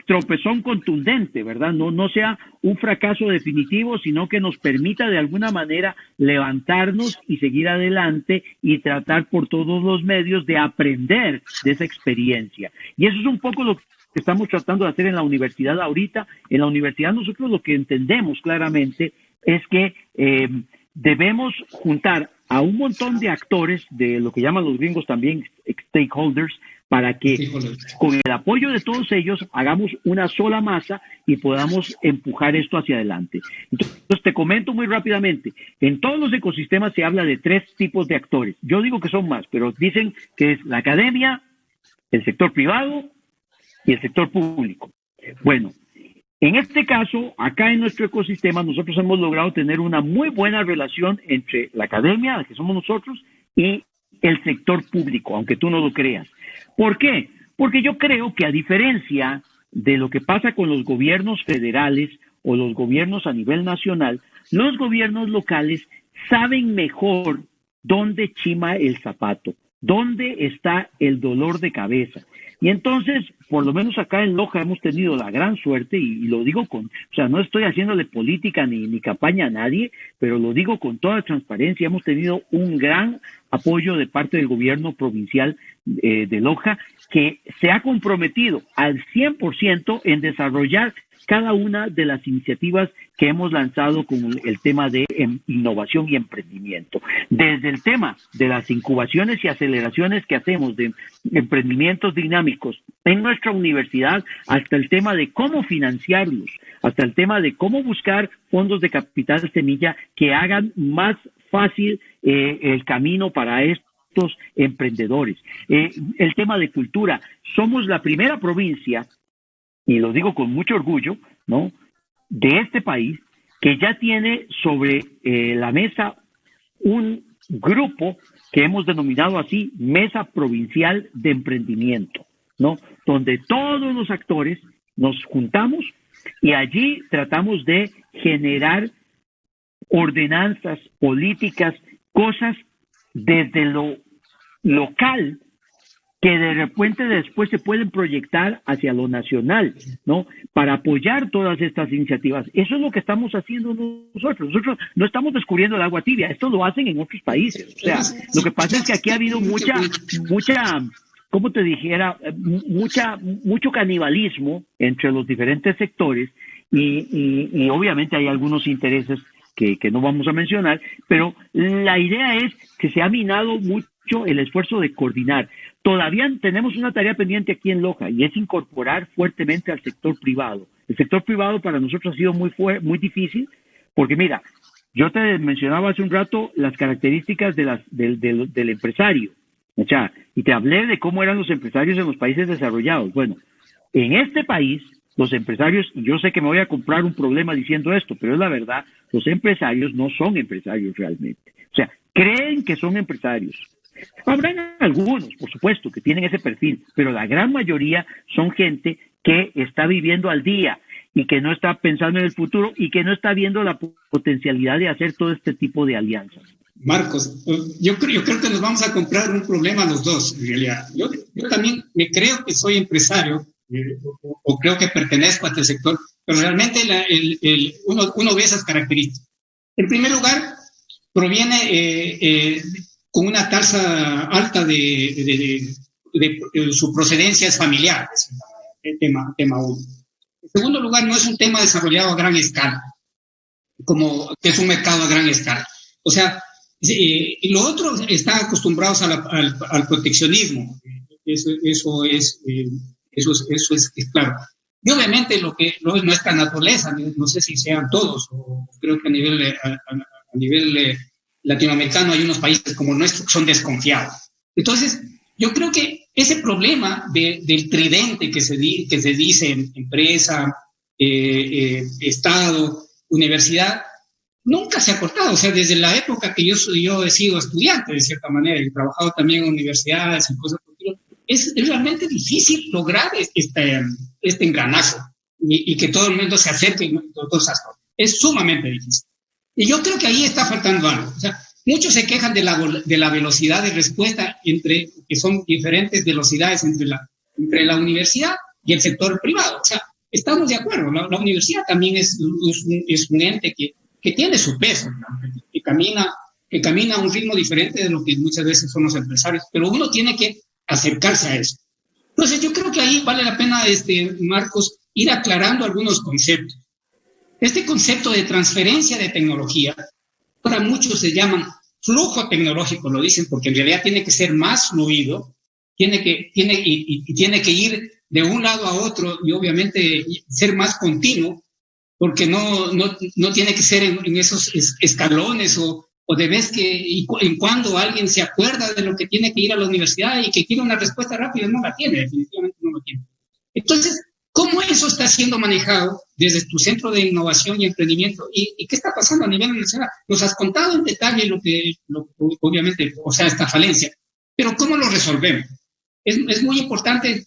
tropezón contundente, ¿verdad? No sea un fracaso definitivo, sino que nos permita de alguna manera levantarnos y seguir adelante y tratar por todos los medios de aprender de esa experiencia. Y eso es un poco lo que estamos tratando de hacer en la universidad ahorita. En la universidad nosotros lo que entendemos claramente es que debemos juntar a un montón de actores, de lo que llaman los gringos también stakeholders, para que con el apoyo de todos ellos hagamos una sola masa y podamos empujar esto hacia adelante. Entonces, te comento muy rápidamente. En todos los ecosistemas se habla de 3 tipos de actores. Yo digo que son más, pero dicen que es la academia, el sector privado y el sector público. Bueno, en este caso, acá en nuestro ecosistema, nosotros hemos logrado tener una muy buena relación entre la academia, la que somos nosotros, y el sector público, aunque tú no lo creas. ¿Por qué? Porque yo creo que a diferencia de lo que pasa con los gobiernos federales o los gobiernos a nivel nacional, los gobiernos locales saben mejor dónde chima el zapato, dónde está el dolor de cabeza. Y entonces, por lo menos acá en Loja hemos tenido la gran suerte, y lo digo no estoy haciéndole política ni campaña a nadie, pero lo digo con toda transparencia, hemos tenido un gran apoyo de parte del gobierno provincial de Loja, que se ha comprometido al 100% en desarrollar cada una de las iniciativas que hemos lanzado con el tema de innovación y emprendimiento. Desde el tema de las incubaciones y aceleraciones que hacemos de emprendimientos dinámicos en nuestra universidad, hasta el tema de cómo financiarlos, hasta el tema de cómo buscar fondos de capital semilla que hagan más fácil el camino para estos emprendedores. El tema de cultura. Somos la primera provincia, y lo digo con mucho orgullo, ¿no?, de este país, que ya tiene sobre la mesa un grupo que hemos denominado así, Mesa Provincial de Emprendimiento, ¿no?, donde todos los actores nos juntamos y allí tratamos de generar ordenanzas, políticas, cosas desde lo local que de repente después se pueden proyectar hacia lo nacional, ¿no?, para apoyar todas estas iniciativas. Eso es lo que estamos haciendo nosotros. Nosotros no estamos descubriendo el agua tibia, esto lo hacen en otros países. O sea, lo que pasa es que aquí ha habido mucha, ¿cómo te dijera? Mucho canibalismo entre los diferentes sectores y obviamente hay algunos intereses que no vamos a mencionar, pero la idea es que se ha minado mucho el esfuerzo de coordinar. Todavía tenemos una tarea pendiente aquí en Loja y es incorporar fuertemente al sector privado. El sector privado para nosotros ha sido muy difícil porque, mira, yo te mencionaba hace un rato las características del empresario, o sea, y te hablé de cómo eran los empresarios en los países desarrollados. Bueno, en este país, los empresarios, y yo sé que me voy a comprar un problema diciendo esto, pero es la verdad, los empresarios no son empresarios realmente. O sea, creen que son empresarios. Habrán algunos, por supuesto, que tienen ese perfil, pero la gran mayoría son gente que está viviendo al día y que no está pensando en el futuro y que no está viendo la potencialidad de hacer todo este tipo de alianzas. Marcos, yo creo que nos vamos a comprar un problema los dos, en realidad. Yo también me creo que soy empresario, o creo que pertenezco a este sector, pero realmente uno ve esas características. En primer lugar, proviene con una tasa alta de su procedencia es familiar, es tema uno. En segundo lugar, no es un tema desarrollado a gran escala, como que es un mercado a gran escala. O sea, y lo otro, están acostumbrados al proteccionismo. Eso es claro. Y obviamente lo que no es nuestra naturaleza, no sé si sean todos, o creo que a nivel latinoamericano hay unos países como el nuestro que son desconfiados. Entonces, yo creo que ese problema del tridente que se dice empresa, Estado, universidad, nunca se ha cortado. O sea, desde la época que yo he sido estudiante, de cierta manera, he trabajado también en universidades y cosas por el estilo, es realmente difícil lograr este engranaje y que todo el mundo se acerque y todas esas cosas. Es sumamente difícil. Y yo creo que ahí está faltando algo. O sea, muchos se quejan de la velocidad de respuesta que son diferentes velocidades entre la universidad y el sector privado. O sea, estamos de acuerdo. La universidad también es un ente que tiene su peso, ¿no? que camina a un ritmo diferente de lo que muchas veces son los empresarios, pero uno tiene que acercarse a eso. Entonces, yo creo que ahí vale la pena, Marcos, ir aclarando algunos conceptos. Este concepto de transferencia de tecnología, para muchos se llaman flujo tecnológico, lo dicen, porque en realidad tiene que ser más fluido, tiene que ir de un lado a otro y obviamente ser más continuo, porque no tiene que ser en esos escalones o de vez en cuando alguien se acuerda de lo que tiene que ir a la universidad y que quiere una respuesta rápida, no la tiene, definitivamente no lo tiene. Entonces, ¿cómo eso está siendo manejado desde tu centro de innovación y emprendimiento? ¿Y qué está pasando a nivel nacional? Nos has contado en detalle obviamente, o sea, esta falencia, pero ¿cómo lo resolvemos? Es muy importante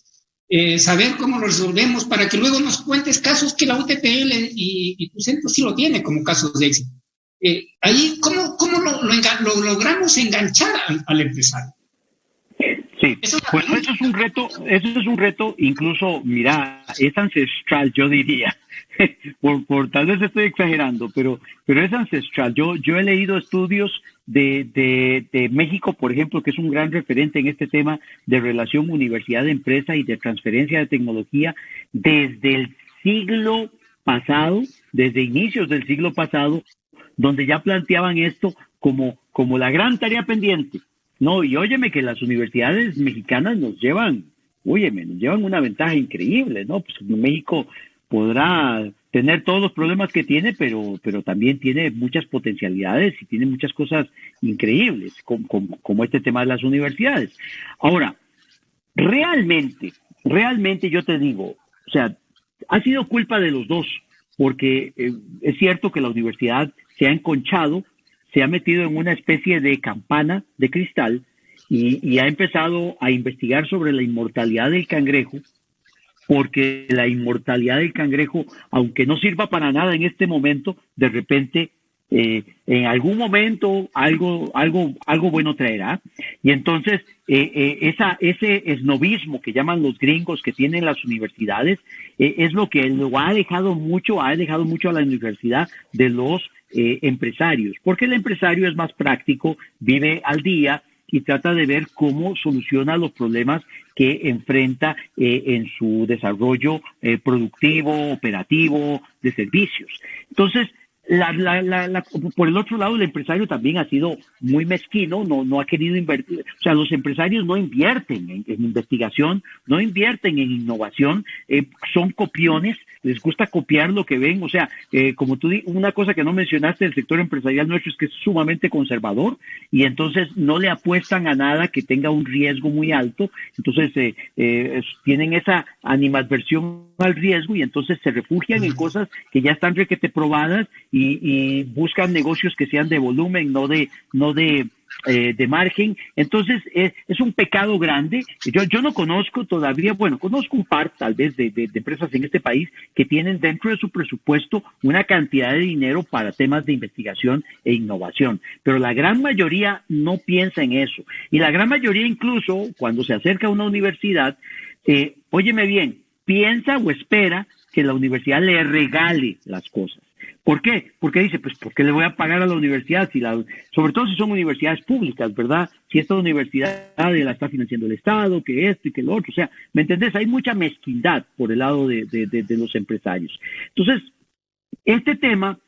saber cómo lo resolvemos para que luego nos cuentes casos que la UTPL y tu centro sí lo tiene como casos de éxito. ahí, ¿cómo lo logramos enganchar al empresario? Sí, pues eso es un reto, incluso, mira, es ancestral, yo diría, por tal vez estoy exagerando, pero es ancestral. Yo he leído estudios de México, por ejemplo, que es un gran referente en este tema de relación universidad-empresa y de transferencia de tecnología desde el siglo pasado, desde inicios del siglo pasado, donde ya planteaban esto como la gran tarea pendiente. No, y óyeme que las universidades mexicanas nos llevan una ventaja increíble, ¿no? Pues México podrá tener todos los problemas que tiene, pero también tiene muchas potencialidades y tiene muchas cosas increíbles, como este tema de las universidades. Ahora, realmente yo te digo, o sea, ha sido culpa de los dos, porque es cierto que la universidad se ha enconchado, se ha metido en una especie de campana de cristal y ha empezado a investigar sobre la inmortalidad del cangrejo, porque la inmortalidad del cangrejo, aunque no sirva para nada en este momento, de repente en algún momento algo bueno traerá. Y entonces ese esnovismo que llaman los gringos que tienen las universidades es lo que lo ha alejado mucho a la universidad de los empresarios, porque el empresario es más práctico, vive al día y trata de ver cómo soluciona los problemas que enfrenta en su desarrollo productivo, operativo, de servicios. Entonces, por el otro lado, el empresario también ha sido muy mezquino, no ha querido invertir. O sea, los empresarios no invierten en investigación, no invierten en innovación, son copiones, les gusta copiar lo que ven. O sea, como tú una cosa que no mencionaste del sector empresarial nuestro es que es sumamente conservador y entonces no le apuestan a nada que tenga un riesgo muy alto. Entonces tienen esa animadversión al riesgo y entonces se refugian en cosas que ya están requete probadas y buscan negocios que sean de volumen, no de margen. Entonces es un pecado grande. Yo no conozco todavía, conozco un par tal vez de empresas en este país que tienen dentro de su presupuesto una cantidad de dinero para temas de investigación e innovación, pero la gran mayoría no piensa en eso, y la gran mayoría incluso cuando se acerca a una universidad, óyeme bien, piensa o espera que la universidad le regale las cosas. ¿Por qué? Porque dice, pues, ¿por qué le voy a pagar a la universidad? Sobre todo si son universidades públicas, ¿verdad? Si esta universidad la está financiando el Estado, que esto y que lo otro. O sea, ¿me entendés? Hay mucha mezquindad por el lado de los empresarios. Entonces, este tema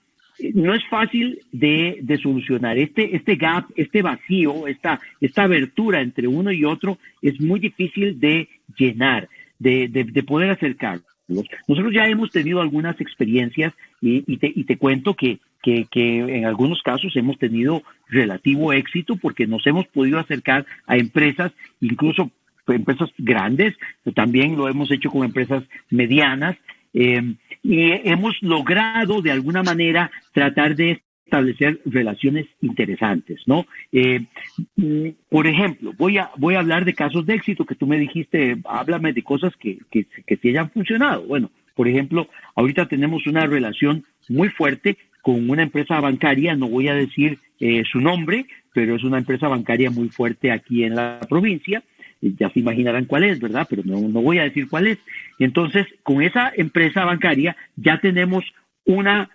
no es fácil de solucionar. Este gap, este vacío, esta abertura entre uno y otro es muy difícil de llenar, de poder acercar. Nosotros ya hemos tenido algunas experiencias y te cuento que en algunos casos hemos tenido relativo éxito porque nos hemos podido acercar a empresas, incluso empresas grandes, también lo hemos hecho con empresas medianas, y hemos logrado de alguna manera tratar de establecer relaciones interesantes, ¿no? Por ejemplo, voy a hablar de casos de éxito que tú me dijiste, háblame de cosas que sí hayan funcionado. Bueno, por ejemplo, ahorita tenemos una relación muy fuerte con una empresa bancaria, no voy a decir su nombre, pero es una empresa bancaria muy fuerte aquí en la provincia. Ya se imaginarán cuál es, ¿verdad? Pero no voy a decir cuál es. Entonces, con esa empresa bancaria ya tenemos una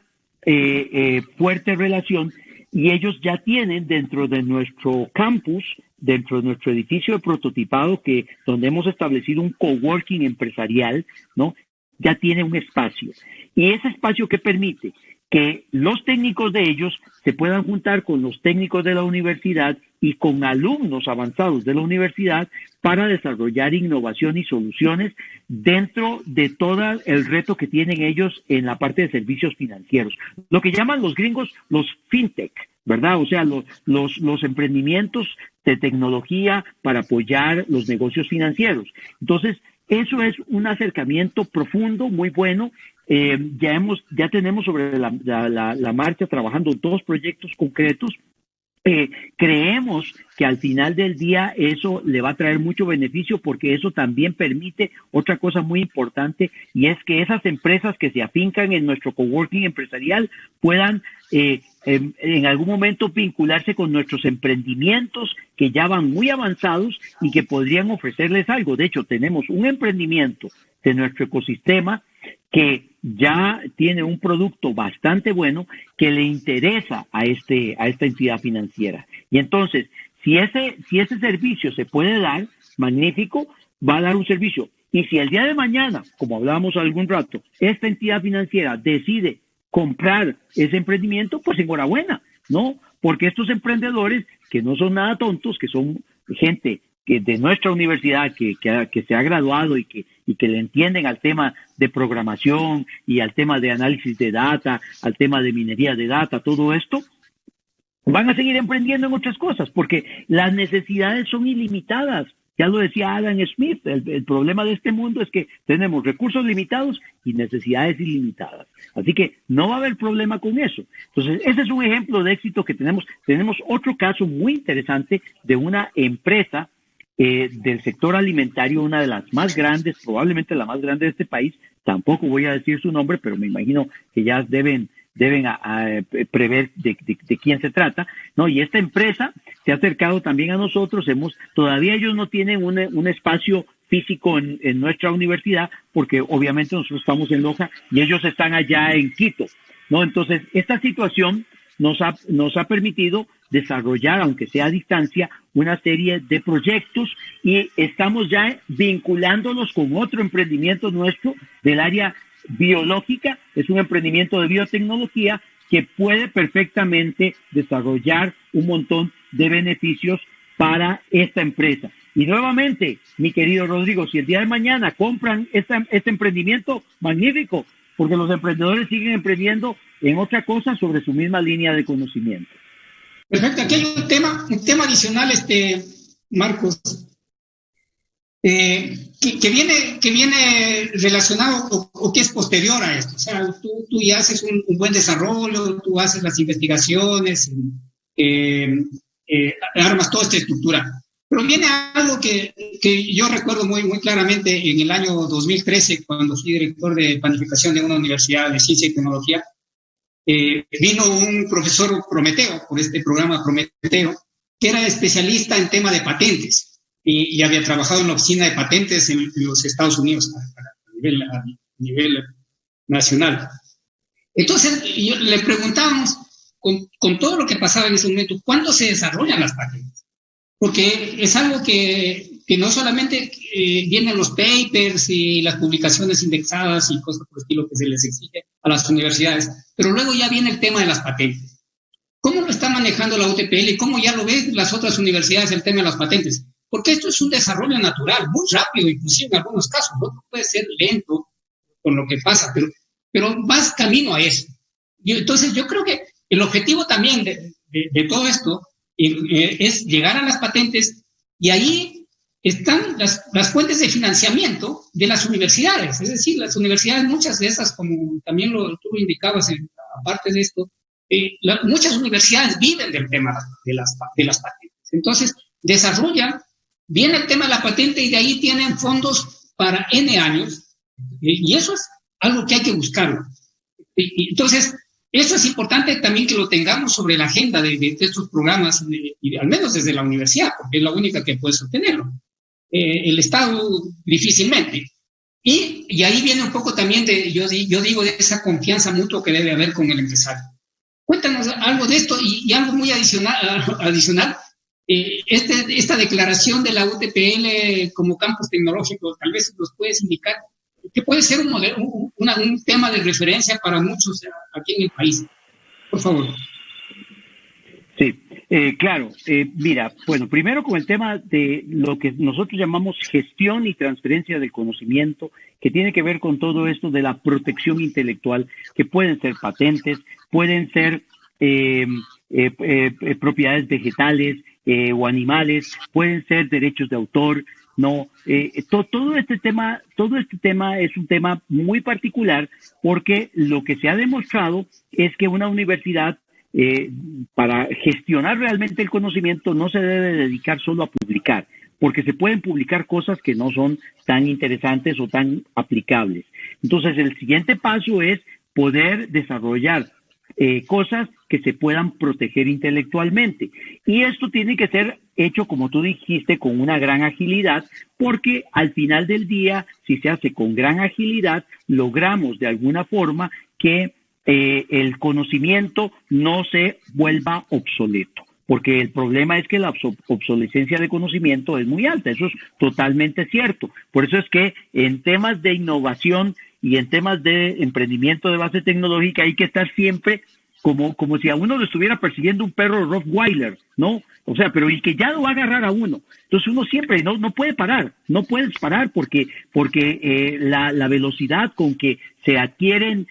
fuerte relación y ellos ya tienen dentro de nuestro campus, dentro de nuestro edificio de prototipado, donde hemos establecido un coworking empresarial, ¿no? Ya tiene un espacio. Y ese espacio que permite que los técnicos de ellos se puedan juntar con los técnicos de la universidad y con alumnos avanzados de la universidad para desarrollar innovación y soluciones dentro de todo el reto que tienen ellos en la parte de servicios financieros. Lo que llaman los gringos los fintech, ¿verdad? O sea, los emprendimientos de tecnología para apoyar los negocios financieros. Entonces, eso es un acercamiento profundo, muy bueno. Ya tenemos sobre la marcha trabajando 2 proyectos concretos. Creemos que al final del día eso le va a traer mucho beneficio porque eso también permite otra cosa muy importante, y es que esas empresas que se afincan en nuestro coworking empresarial puedan en algún momento vincularse con nuestros emprendimientos que ya van muy avanzados y que podrían ofrecerles algo. De hecho, tenemos un emprendimiento de nuestro ecosistema que ya tiene un producto bastante bueno que le interesa a esta entidad financiera. Y entonces, si ese servicio se puede dar, magnífico, va a dar un servicio. Y si el día de mañana, como hablábamos algún rato, esta entidad financiera decide comprar ese emprendimiento, pues enhorabuena, ¿no? Porque estos emprendedores, que no son nada tontos, que son gente que de nuestra universidad que se ha graduado y que le entienden al tema de programación y al tema de análisis de data, al tema de minería de data, todo esto, van a seguir emprendiendo en otras cosas, porque las necesidades son ilimitadas. Ya lo decía Adam Smith, el problema de este mundo es que tenemos recursos limitados y necesidades ilimitadas. Así que no va a haber problema con eso. Entonces, ese es un ejemplo de éxito que tenemos. Tenemos otro caso muy interesante de una empresa del sector alimentario, una de las más grandes, probablemente la más grande de este país. Tampoco voy a decir su nombre, pero me imagino que ya deben prever de quién se trata, ¿no? Y esta empresa se ha acercado también a nosotros. Todavía ellos no tienen un espacio físico en nuestra universidad, porque obviamente nosotros estamos en Loja y ellos están allá en Quito, ¿no? Entonces, esta situación nos ha permitido desarrollar, aunque sea a distancia, una serie de proyectos, y estamos ya vinculándolos con otro emprendimiento nuestro del área biológica. Es un emprendimiento de biotecnología que puede perfectamente desarrollar un montón de beneficios para esta empresa. Y nuevamente, mi querido Rodrigo, si el día de mañana compran este emprendimiento, magnífico, porque los emprendedores siguen emprendiendo en otra cosa sobre su misma línea de conocimiento. Perfecto. Aquí hay un tema adicional, Marcos, que viene relacionado o que es posterior a esto. O sea, tú ya haces un buen desarrollo, tú haces las investigaciones, armas toda esta estructura. Pero viene algo que yo recuerdo muy, muy claramente en el año 2013, cuando fui director de planificación de una universidad de ciencia y tecnología. Vino un profesor Prometeo, por este programa Prometeo, que era especialista en tema de patentes y había trabajado en la oficina de patentes en los Estados Unidos a nivel nacional. Entonces, le preguntábamos, con todo lo que pasaba en ese momento, ¿cuándo se desarrollan las patentes? Porque es algo que no solamente vienen los papers y las publicaciones indexadas y cosas por el estilo que se les exige a las universidades, pero luego ya viene el tema de las patentes. ¿Cómo lo está manejando la UTPL y cómo ya lo ven las otras universidades el tema de las patentes? Porque esto es un desarrollo natural, muy rápido, inclusive en algunos casos, ¿no? Puede ser lento con lo que pasa, pero vas camino a eso. Y entonces yo creo que el objetivo también de todo esto es llegar a las patentes, y ahí están las fuentes de financiamiento de las universidades. Es decir, las universidades, muchas de esas, como también tú lo indicabas, aparte de esto, muchas universidades viven del tema de las patentes. Entonces, desarrollan, viene el tema de la patente y de ahí tienen fondos para N años, y eso es algo que hay que buscarlo. Entonces, eso es importante también que lo tengamos sobre la agenda de estos programas, y al menos desde la universidad, porque es la única que puede sostenerlo. El Estado difícilmente. Y ahí viene un poco también yo digo, de esa confianza mutua que debe haber con el empresario. Cuéntanos algo de esto y algo muy adicional. Esta declaración de la UTPL como campus tecnológico, tal vez nos puedes indicar que puede ser un tema de referencia para muchos aquí en el país. Por favor. Sí, claro. Mira, bueno, primero con el tema de lo que nosotros llamamos gestión y transferencia del conocimiento, que tiene que ver con todo esto de la protección intelectual, que pueden ser patentes, pueden ser propiedades vegetales o animales, pueden ser derechos de autor. No, todo este tema es un tema muy particular, porque lo que se ha demostrado es que una universidad, para gestionar realmente el conocimiento, no se debe dedicar solo a publicar, porque se pueden publicar cosas que no son tan interesantes o tan aplicables. Entonces, el siguiente paso es poder desarrollar cosas que se puedan proteger intelectualmente. Y esto tiene que ser hecho, como tú dijiste, con una gran agilidad, porque al final del día, si se hace con gran agilidad, logramos de alguna forma que el conocimiento no se vuelva obsoleto. Porque el problema es que la obsolescencia de conocimiento es muy alta, eso es totalmente cierto. Por eso es que en temas de innovación y en temas de emprendimiento de base tecnológica hay que estar siempre como si a uno lo estuviera persiguiendo un perro Rottweiler, ¿no? O sea, pero y que ya lo va a agarrar a uno. Entonces uno siempre no puede parar, no puedes parar porque la velocidad con que se adquieren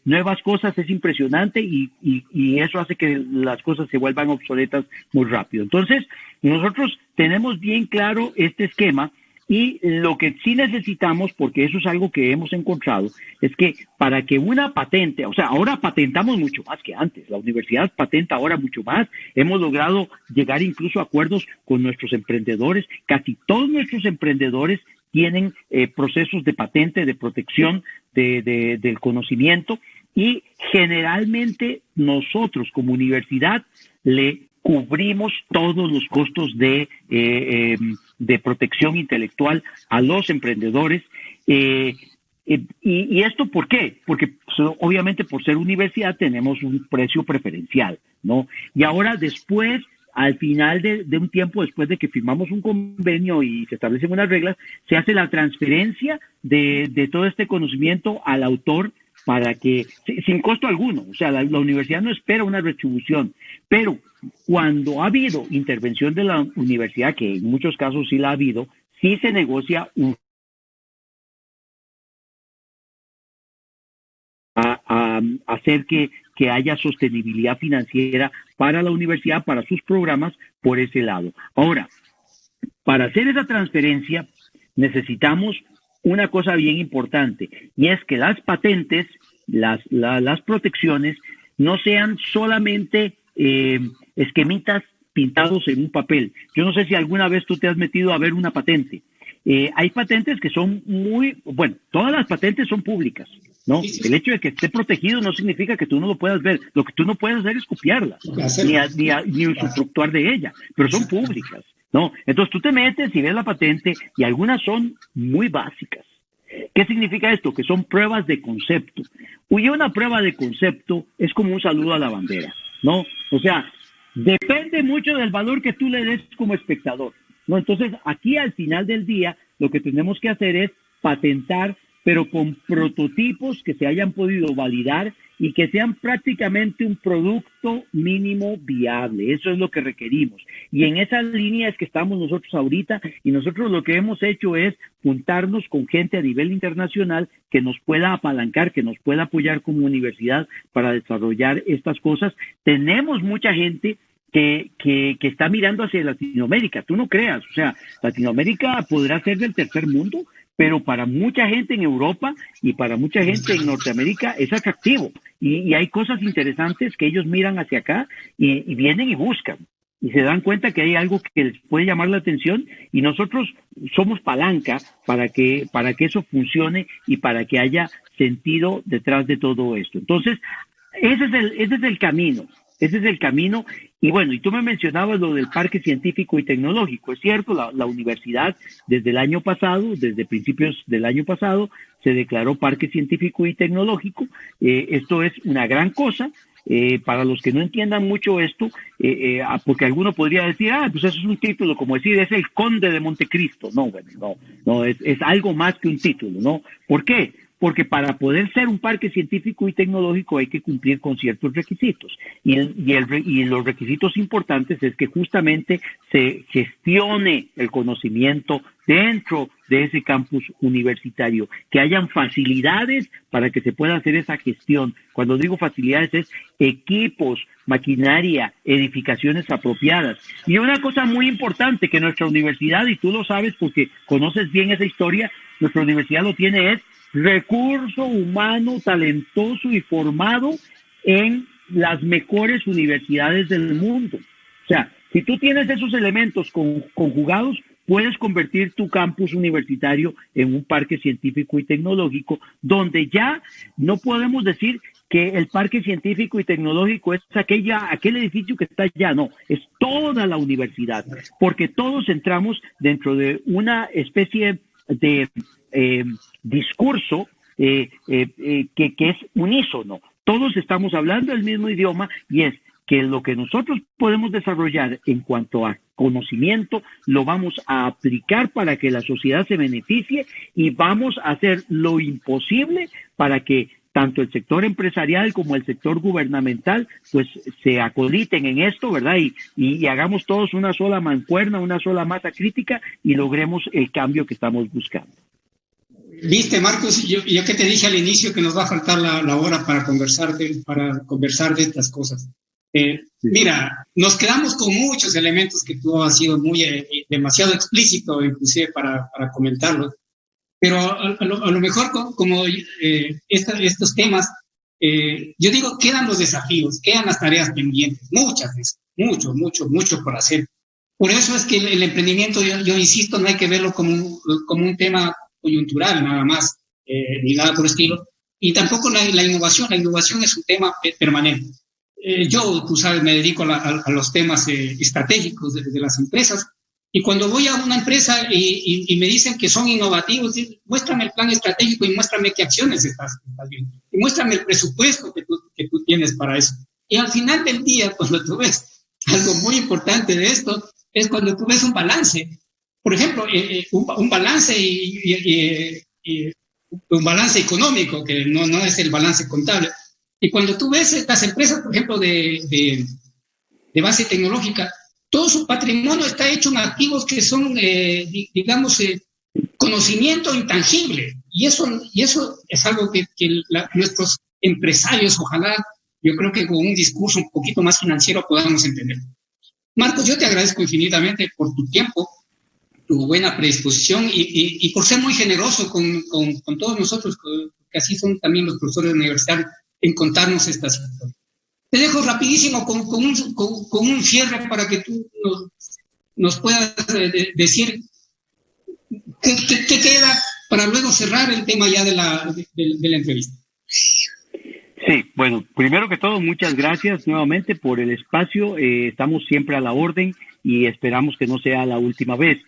nuevas cosas es impresionante y eso hace que las cosas se vuelvan obsoletas muy rápido. Entonces, nosotros tenemos bien claro este esquema. Y lo que sí necesitamos, porque eso es algo que hemos encontrado, es que para que una patente, o sea, ahora patentamos mucho más que antes, la universidad patenta ahora mucho más, hemos logrado llegar incluso a acuerdos con nuestros emprendedores, casi todos nuestros emprendedores tienen procesos de patente, de protección del conocimiento y generalmente nosotros como universidad le cubrimos todos los costos de protección intelectual a los emprendedores. ¿Y esto por qué? Porque obviamente por ser universidad tenemos un precio preferencial, ¿no? Y ahora después, al final de un tiempo, después de que firmamos un convenio y se establecen unas reglas, se hace la transferencia de todo este conocimiento al autor para que, sin costo alguno, o sea, la universidad no espera una retribución, pero cuando ha habido intervención de la universidad, que en muchos casos sí la ha habido, sí se negocia a hacer que haya sostenibilidad financiera para la universidad, para sus programas, por ese lado. Ahora, para hacer esa transferencia necesitamos una cosa bien importante, y es que las patentes, las protecciones, no sean solamente esquemitas pintados en un papel. Yo no sé si alguna vez tú te has metido a ver una patente. Hay patentes que son todas las patentes son públicas, ¿no? El hecho de que esté protegido no significa que tú no lo puedas ver. Lo que tú no puedes hacer es copiarla, ni usufructuar de ella, pero son públicas, ¿no? Entonces tú te metes y ves la patente y algunas son muy básicas. ¿Qué significa esto? Que son pruebas de concepto. Y una prueba de concepto es como un saludo a la bandera, ¿no? O sea, depende mucho del valor que tú le des como espectador, ¿no? Entonces, aquí al final del día, lo que tenemos que hacer es patentar, pero con prototipos que se hayan podido validar y que sean prácticamente un producto mínimo viable. Eso es lo que requerimos. Y en esa línea es que estamos nosotros ahorita, y nosotros lo que hemos hecho es juntarnos con gente a nivel internacional que nos pueda apalancar, que nos pueda apoyar como universidad para desarrollar estas cosas. Tenemos mucha gente que está mirando hacia Latinoamérica. Tú no creas, o sea, Latinoamérica podrá ser del tercer mundo, pero para mucha gente en Europa y para mucha gente en Norteamérica es atractivo. Y hay cosas interesantes que ellos miran hacia acá y vienen y buscan. Y se dan cuenta que hay algo que les puede llamar la atención y nosotros somos palanca para que eso funcione y para que haya sentido detrás de todo esto. Entonces, ese es el camino. Ese es el camino. Y bueno, y tú me mencionabas lo del Parque Científico y Tecnológico. Es cierto, la universidad desde el año pasado, desde principios del año pasado, se declaró Parque Científico y Tecnológico. Esto es una gran cosa. Para los que no entiendan mucho esto, porque alguno podría decir, pues eso es un título, como decir, es el Conde de Montecristo. No, bueno, no, es algo más que un título, ¿no? ¿Por qué? Porque para poder ser un parque científico y tecnológico hay que cumplir con ciertos requisitos. Y los requisitos importantes es que justamente se gestione el conocimiento dentro de ese campus universitario, que hayan facilidades para que se pueda hacer esa gestión. Cuando digo facilidades es equipos, maquinaria, edificaciones apropiadas. Y una cosa muy importante que nuestra universidad, y tú lo sabes porque conoces bien esa historia, nuestra universidad lo tiene es recurso humano talentoso y formado en las mejores universidades del mundo. O sea, si tú tienes esos elementos conjugados, puedes convertir tu campus universitario en un parque científico y tecnológico, donde ya no podemos decir que el parque científico y tecnológico es aquel edificio que está allá, no, es toda la universidad, porque todos entramos dentro de una especie de discurso que es unísono. Todos estamos hablando el mismo idioma y es que lo que nosotros podemos desarrollar en cuanto a conocimiento lo vamos a aplicar para que la sociedad se beneficie y vamos a hacer lo imposible para que tanto el sector empresarial como el sector gubernamental pues se acoliten en esto, ¿verdad? Y hagamos todos una sola mancuerna, una sola masa crítica y logremos el cambio que estamos buscando. Viste, Marcos, yo que te dije al inicio que nos va a faltar la hora para conversar de estas cosas. Mira, nos quedamos con muchos elementos que tú has sido demasiado explícito, inclusive para comentarlos, pero a lo mejor como estos temas, yo digo, quedan los desafíos, quedan las tareas pendientes, muchas veces, mucho por hacer. Por eso es que el emprendimiento, yo insisto, no hay que verlo como un tema coyuntural nada más, ni nada por el estilo, y tampoco la innovación es un tema permanente. Yo, tú sabes, me dedico a los temas estratégicos de las empresas, y cuando voy a una empresa y me dicen que son innovativos, muéstrame el plan estratégico y muéstrame qué acciones estás viendo, y muéstrame el presupuesto que tú tienes para eso. Y al final del día, cuando tú ves algo muy importante de esto, es cuando tú ves un balance. Por ejemplo, un balance un balance económico, que no es el balance contable. Y cuando tú ves estas empresas, por ejemplo, de base tecnológica, todo su patrimonio está hecho en activos que son, digamos, conocimiento intangible. Y eso es algo que nuestros empresarios, ojalá, yo creo que con un discurso un poquito más financiero podamos entender. Marcos, yo te agradezco infinitamente por tu tiempo, tu buena predisposición y por ser muy generoso con todos nosotros, que así son también los profesores universitarios, en contarnos estas historias. Te dejo rapidísimo con un cierre para que tú nos puedas decir qué queda para luego cerrar el tema ya de la entrevista. Sí, bueno, primero que todo, muchas gracias nuevamente por el espacio. Estamos siempre a la orden y esperamos que no sea la última vez.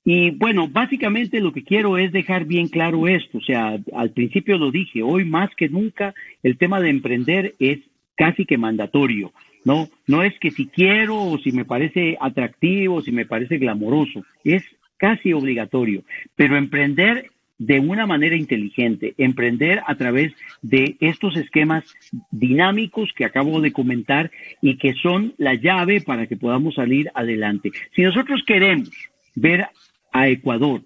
Y bueno, básicamente lo que quiero es dejar bien claro esto. O sea, al principio lo dije, hoy más que nunca el tema de emprender es casi que mandatorio. No es que si quiero o si me parece atractivo o si me parece glamoroso, es casi obligatorio. Pero emprender de una manera inteligente, emprender a través de estos esquemas dinámicos que acabo de comentar y que son la llave para que podamos salir adelante. Si nosotros queremos ver a Ecuador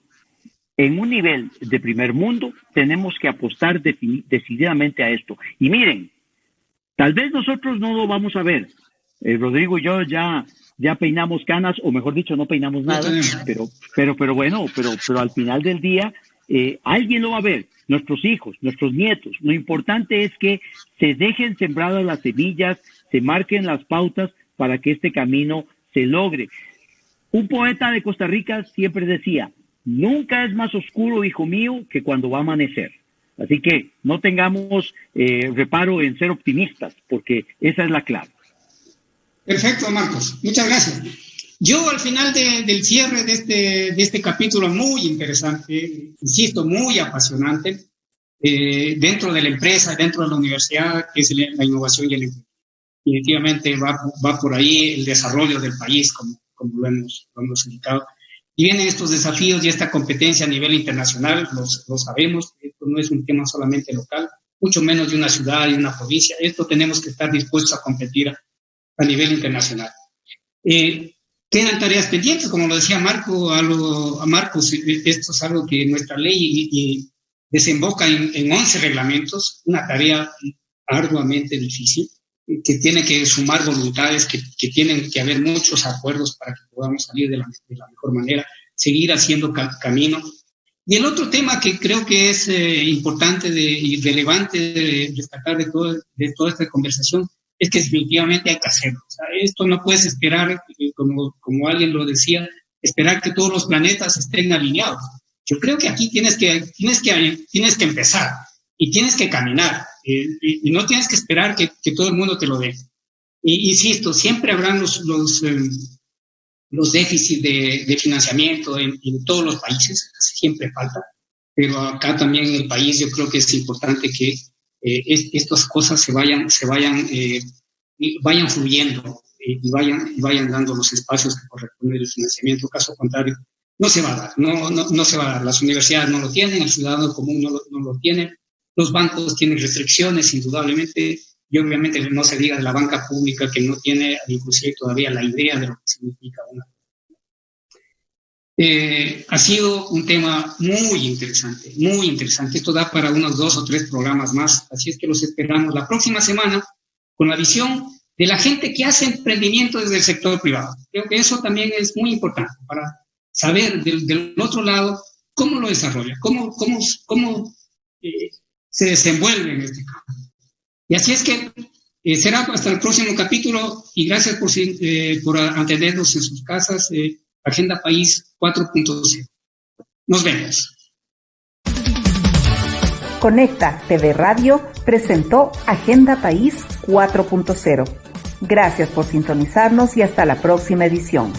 en un nivel de primer mundo, tenemos que apostar decididamente a esto. Y miren, tal vez nosotros no lo vamos a ver. Rodrigo y yo ya peinamos canas, o mejor dicho, no peinamos nada, pero bueno, pero al final del día, alguien lo va a ver, nuestros hijos, nuestros nietos. Lo importante es que se dejen sembradas las semillas, se marquen las pautas para que este camino se logre. Un poeta de Costa Rica siempre decía, nunca es más oscuro, hijo mío, que cuando va a amanecer. Así que no tengamos reparo en ser optimistas, porque esa es la clave. Perfecto, Marcos. Muchas gracias. Yo al final del cierre de este capítulo muy interesante, insisto, muy apasionante, dentro de la empresa, dentro de la universidad, que es la innovación y el empleo. Definitivamente va por ahí el desarrollo del país, como lo hemos indicado. Y vienen estos desafíos y esta competencia a nivel internacional, lo sabemos, esto no es un tema solamente local, mucho menos de una ciudad y una provincia. Esto tenemos que estar dispuestos a competir a nivel internacional. Quedan tareas pendientes, como lo decía Marcos, esto es algo que nuestra ley desemboca en 11 reglamentos, una tarea arduamente difícil, que tiene que sumar voluntades, que tienen que haber muchos acuerdos para que podamos salir de la mejor manera, seguir haciendo camino. Y el otro tema que creo que es importante y relevante de destacar de toda esta conversación es que definitivamente hay que hacerlo. O sea, esto no puedes esperar, como alguien lo decía, esperar que todos los planetas estén alineados. Yo creo que aquí tienes que empezar y tienes que caminar y no tienes que esperar que todo el mundo te lo dé. Y, insisto, siempre habrán los déficits de financiamiento en todos los países, siempre falta, pero acá también en el país yo creo que es importante que estas cosas se vayan fluyendo y vayan dando los espacios que corresponden al financiamiento. Caso contrario, no se va a dar, no se va a dar. Las universidades no lo tienen, el ciudadano común no lo tiene, los bancos tienen restricciones, indudablemente, y obviamente no se diga de la banca pública que no tiene inclusive todavía la idea de lo que significa una. Ha sido un tema muy interesante, muy interesante. Esto da para unos 2 o 3 programas más, así es que los esperamos la próxima semana con la visión de la gente que hace emprendimiento desde el sector privado. Creo que eso también es muy importante para saber del otro lado cómo lo desarrolla, cómo se desenvuelve en este campo. Y así es que será hasta el próximo capítulo y gracias por atendernos en sus casas. Agenda País 4.0. Nos vemos. Conecta TV Radio presentó Agenda País 4.0. Gracias por sintonizarnos y hasta la próxima edición.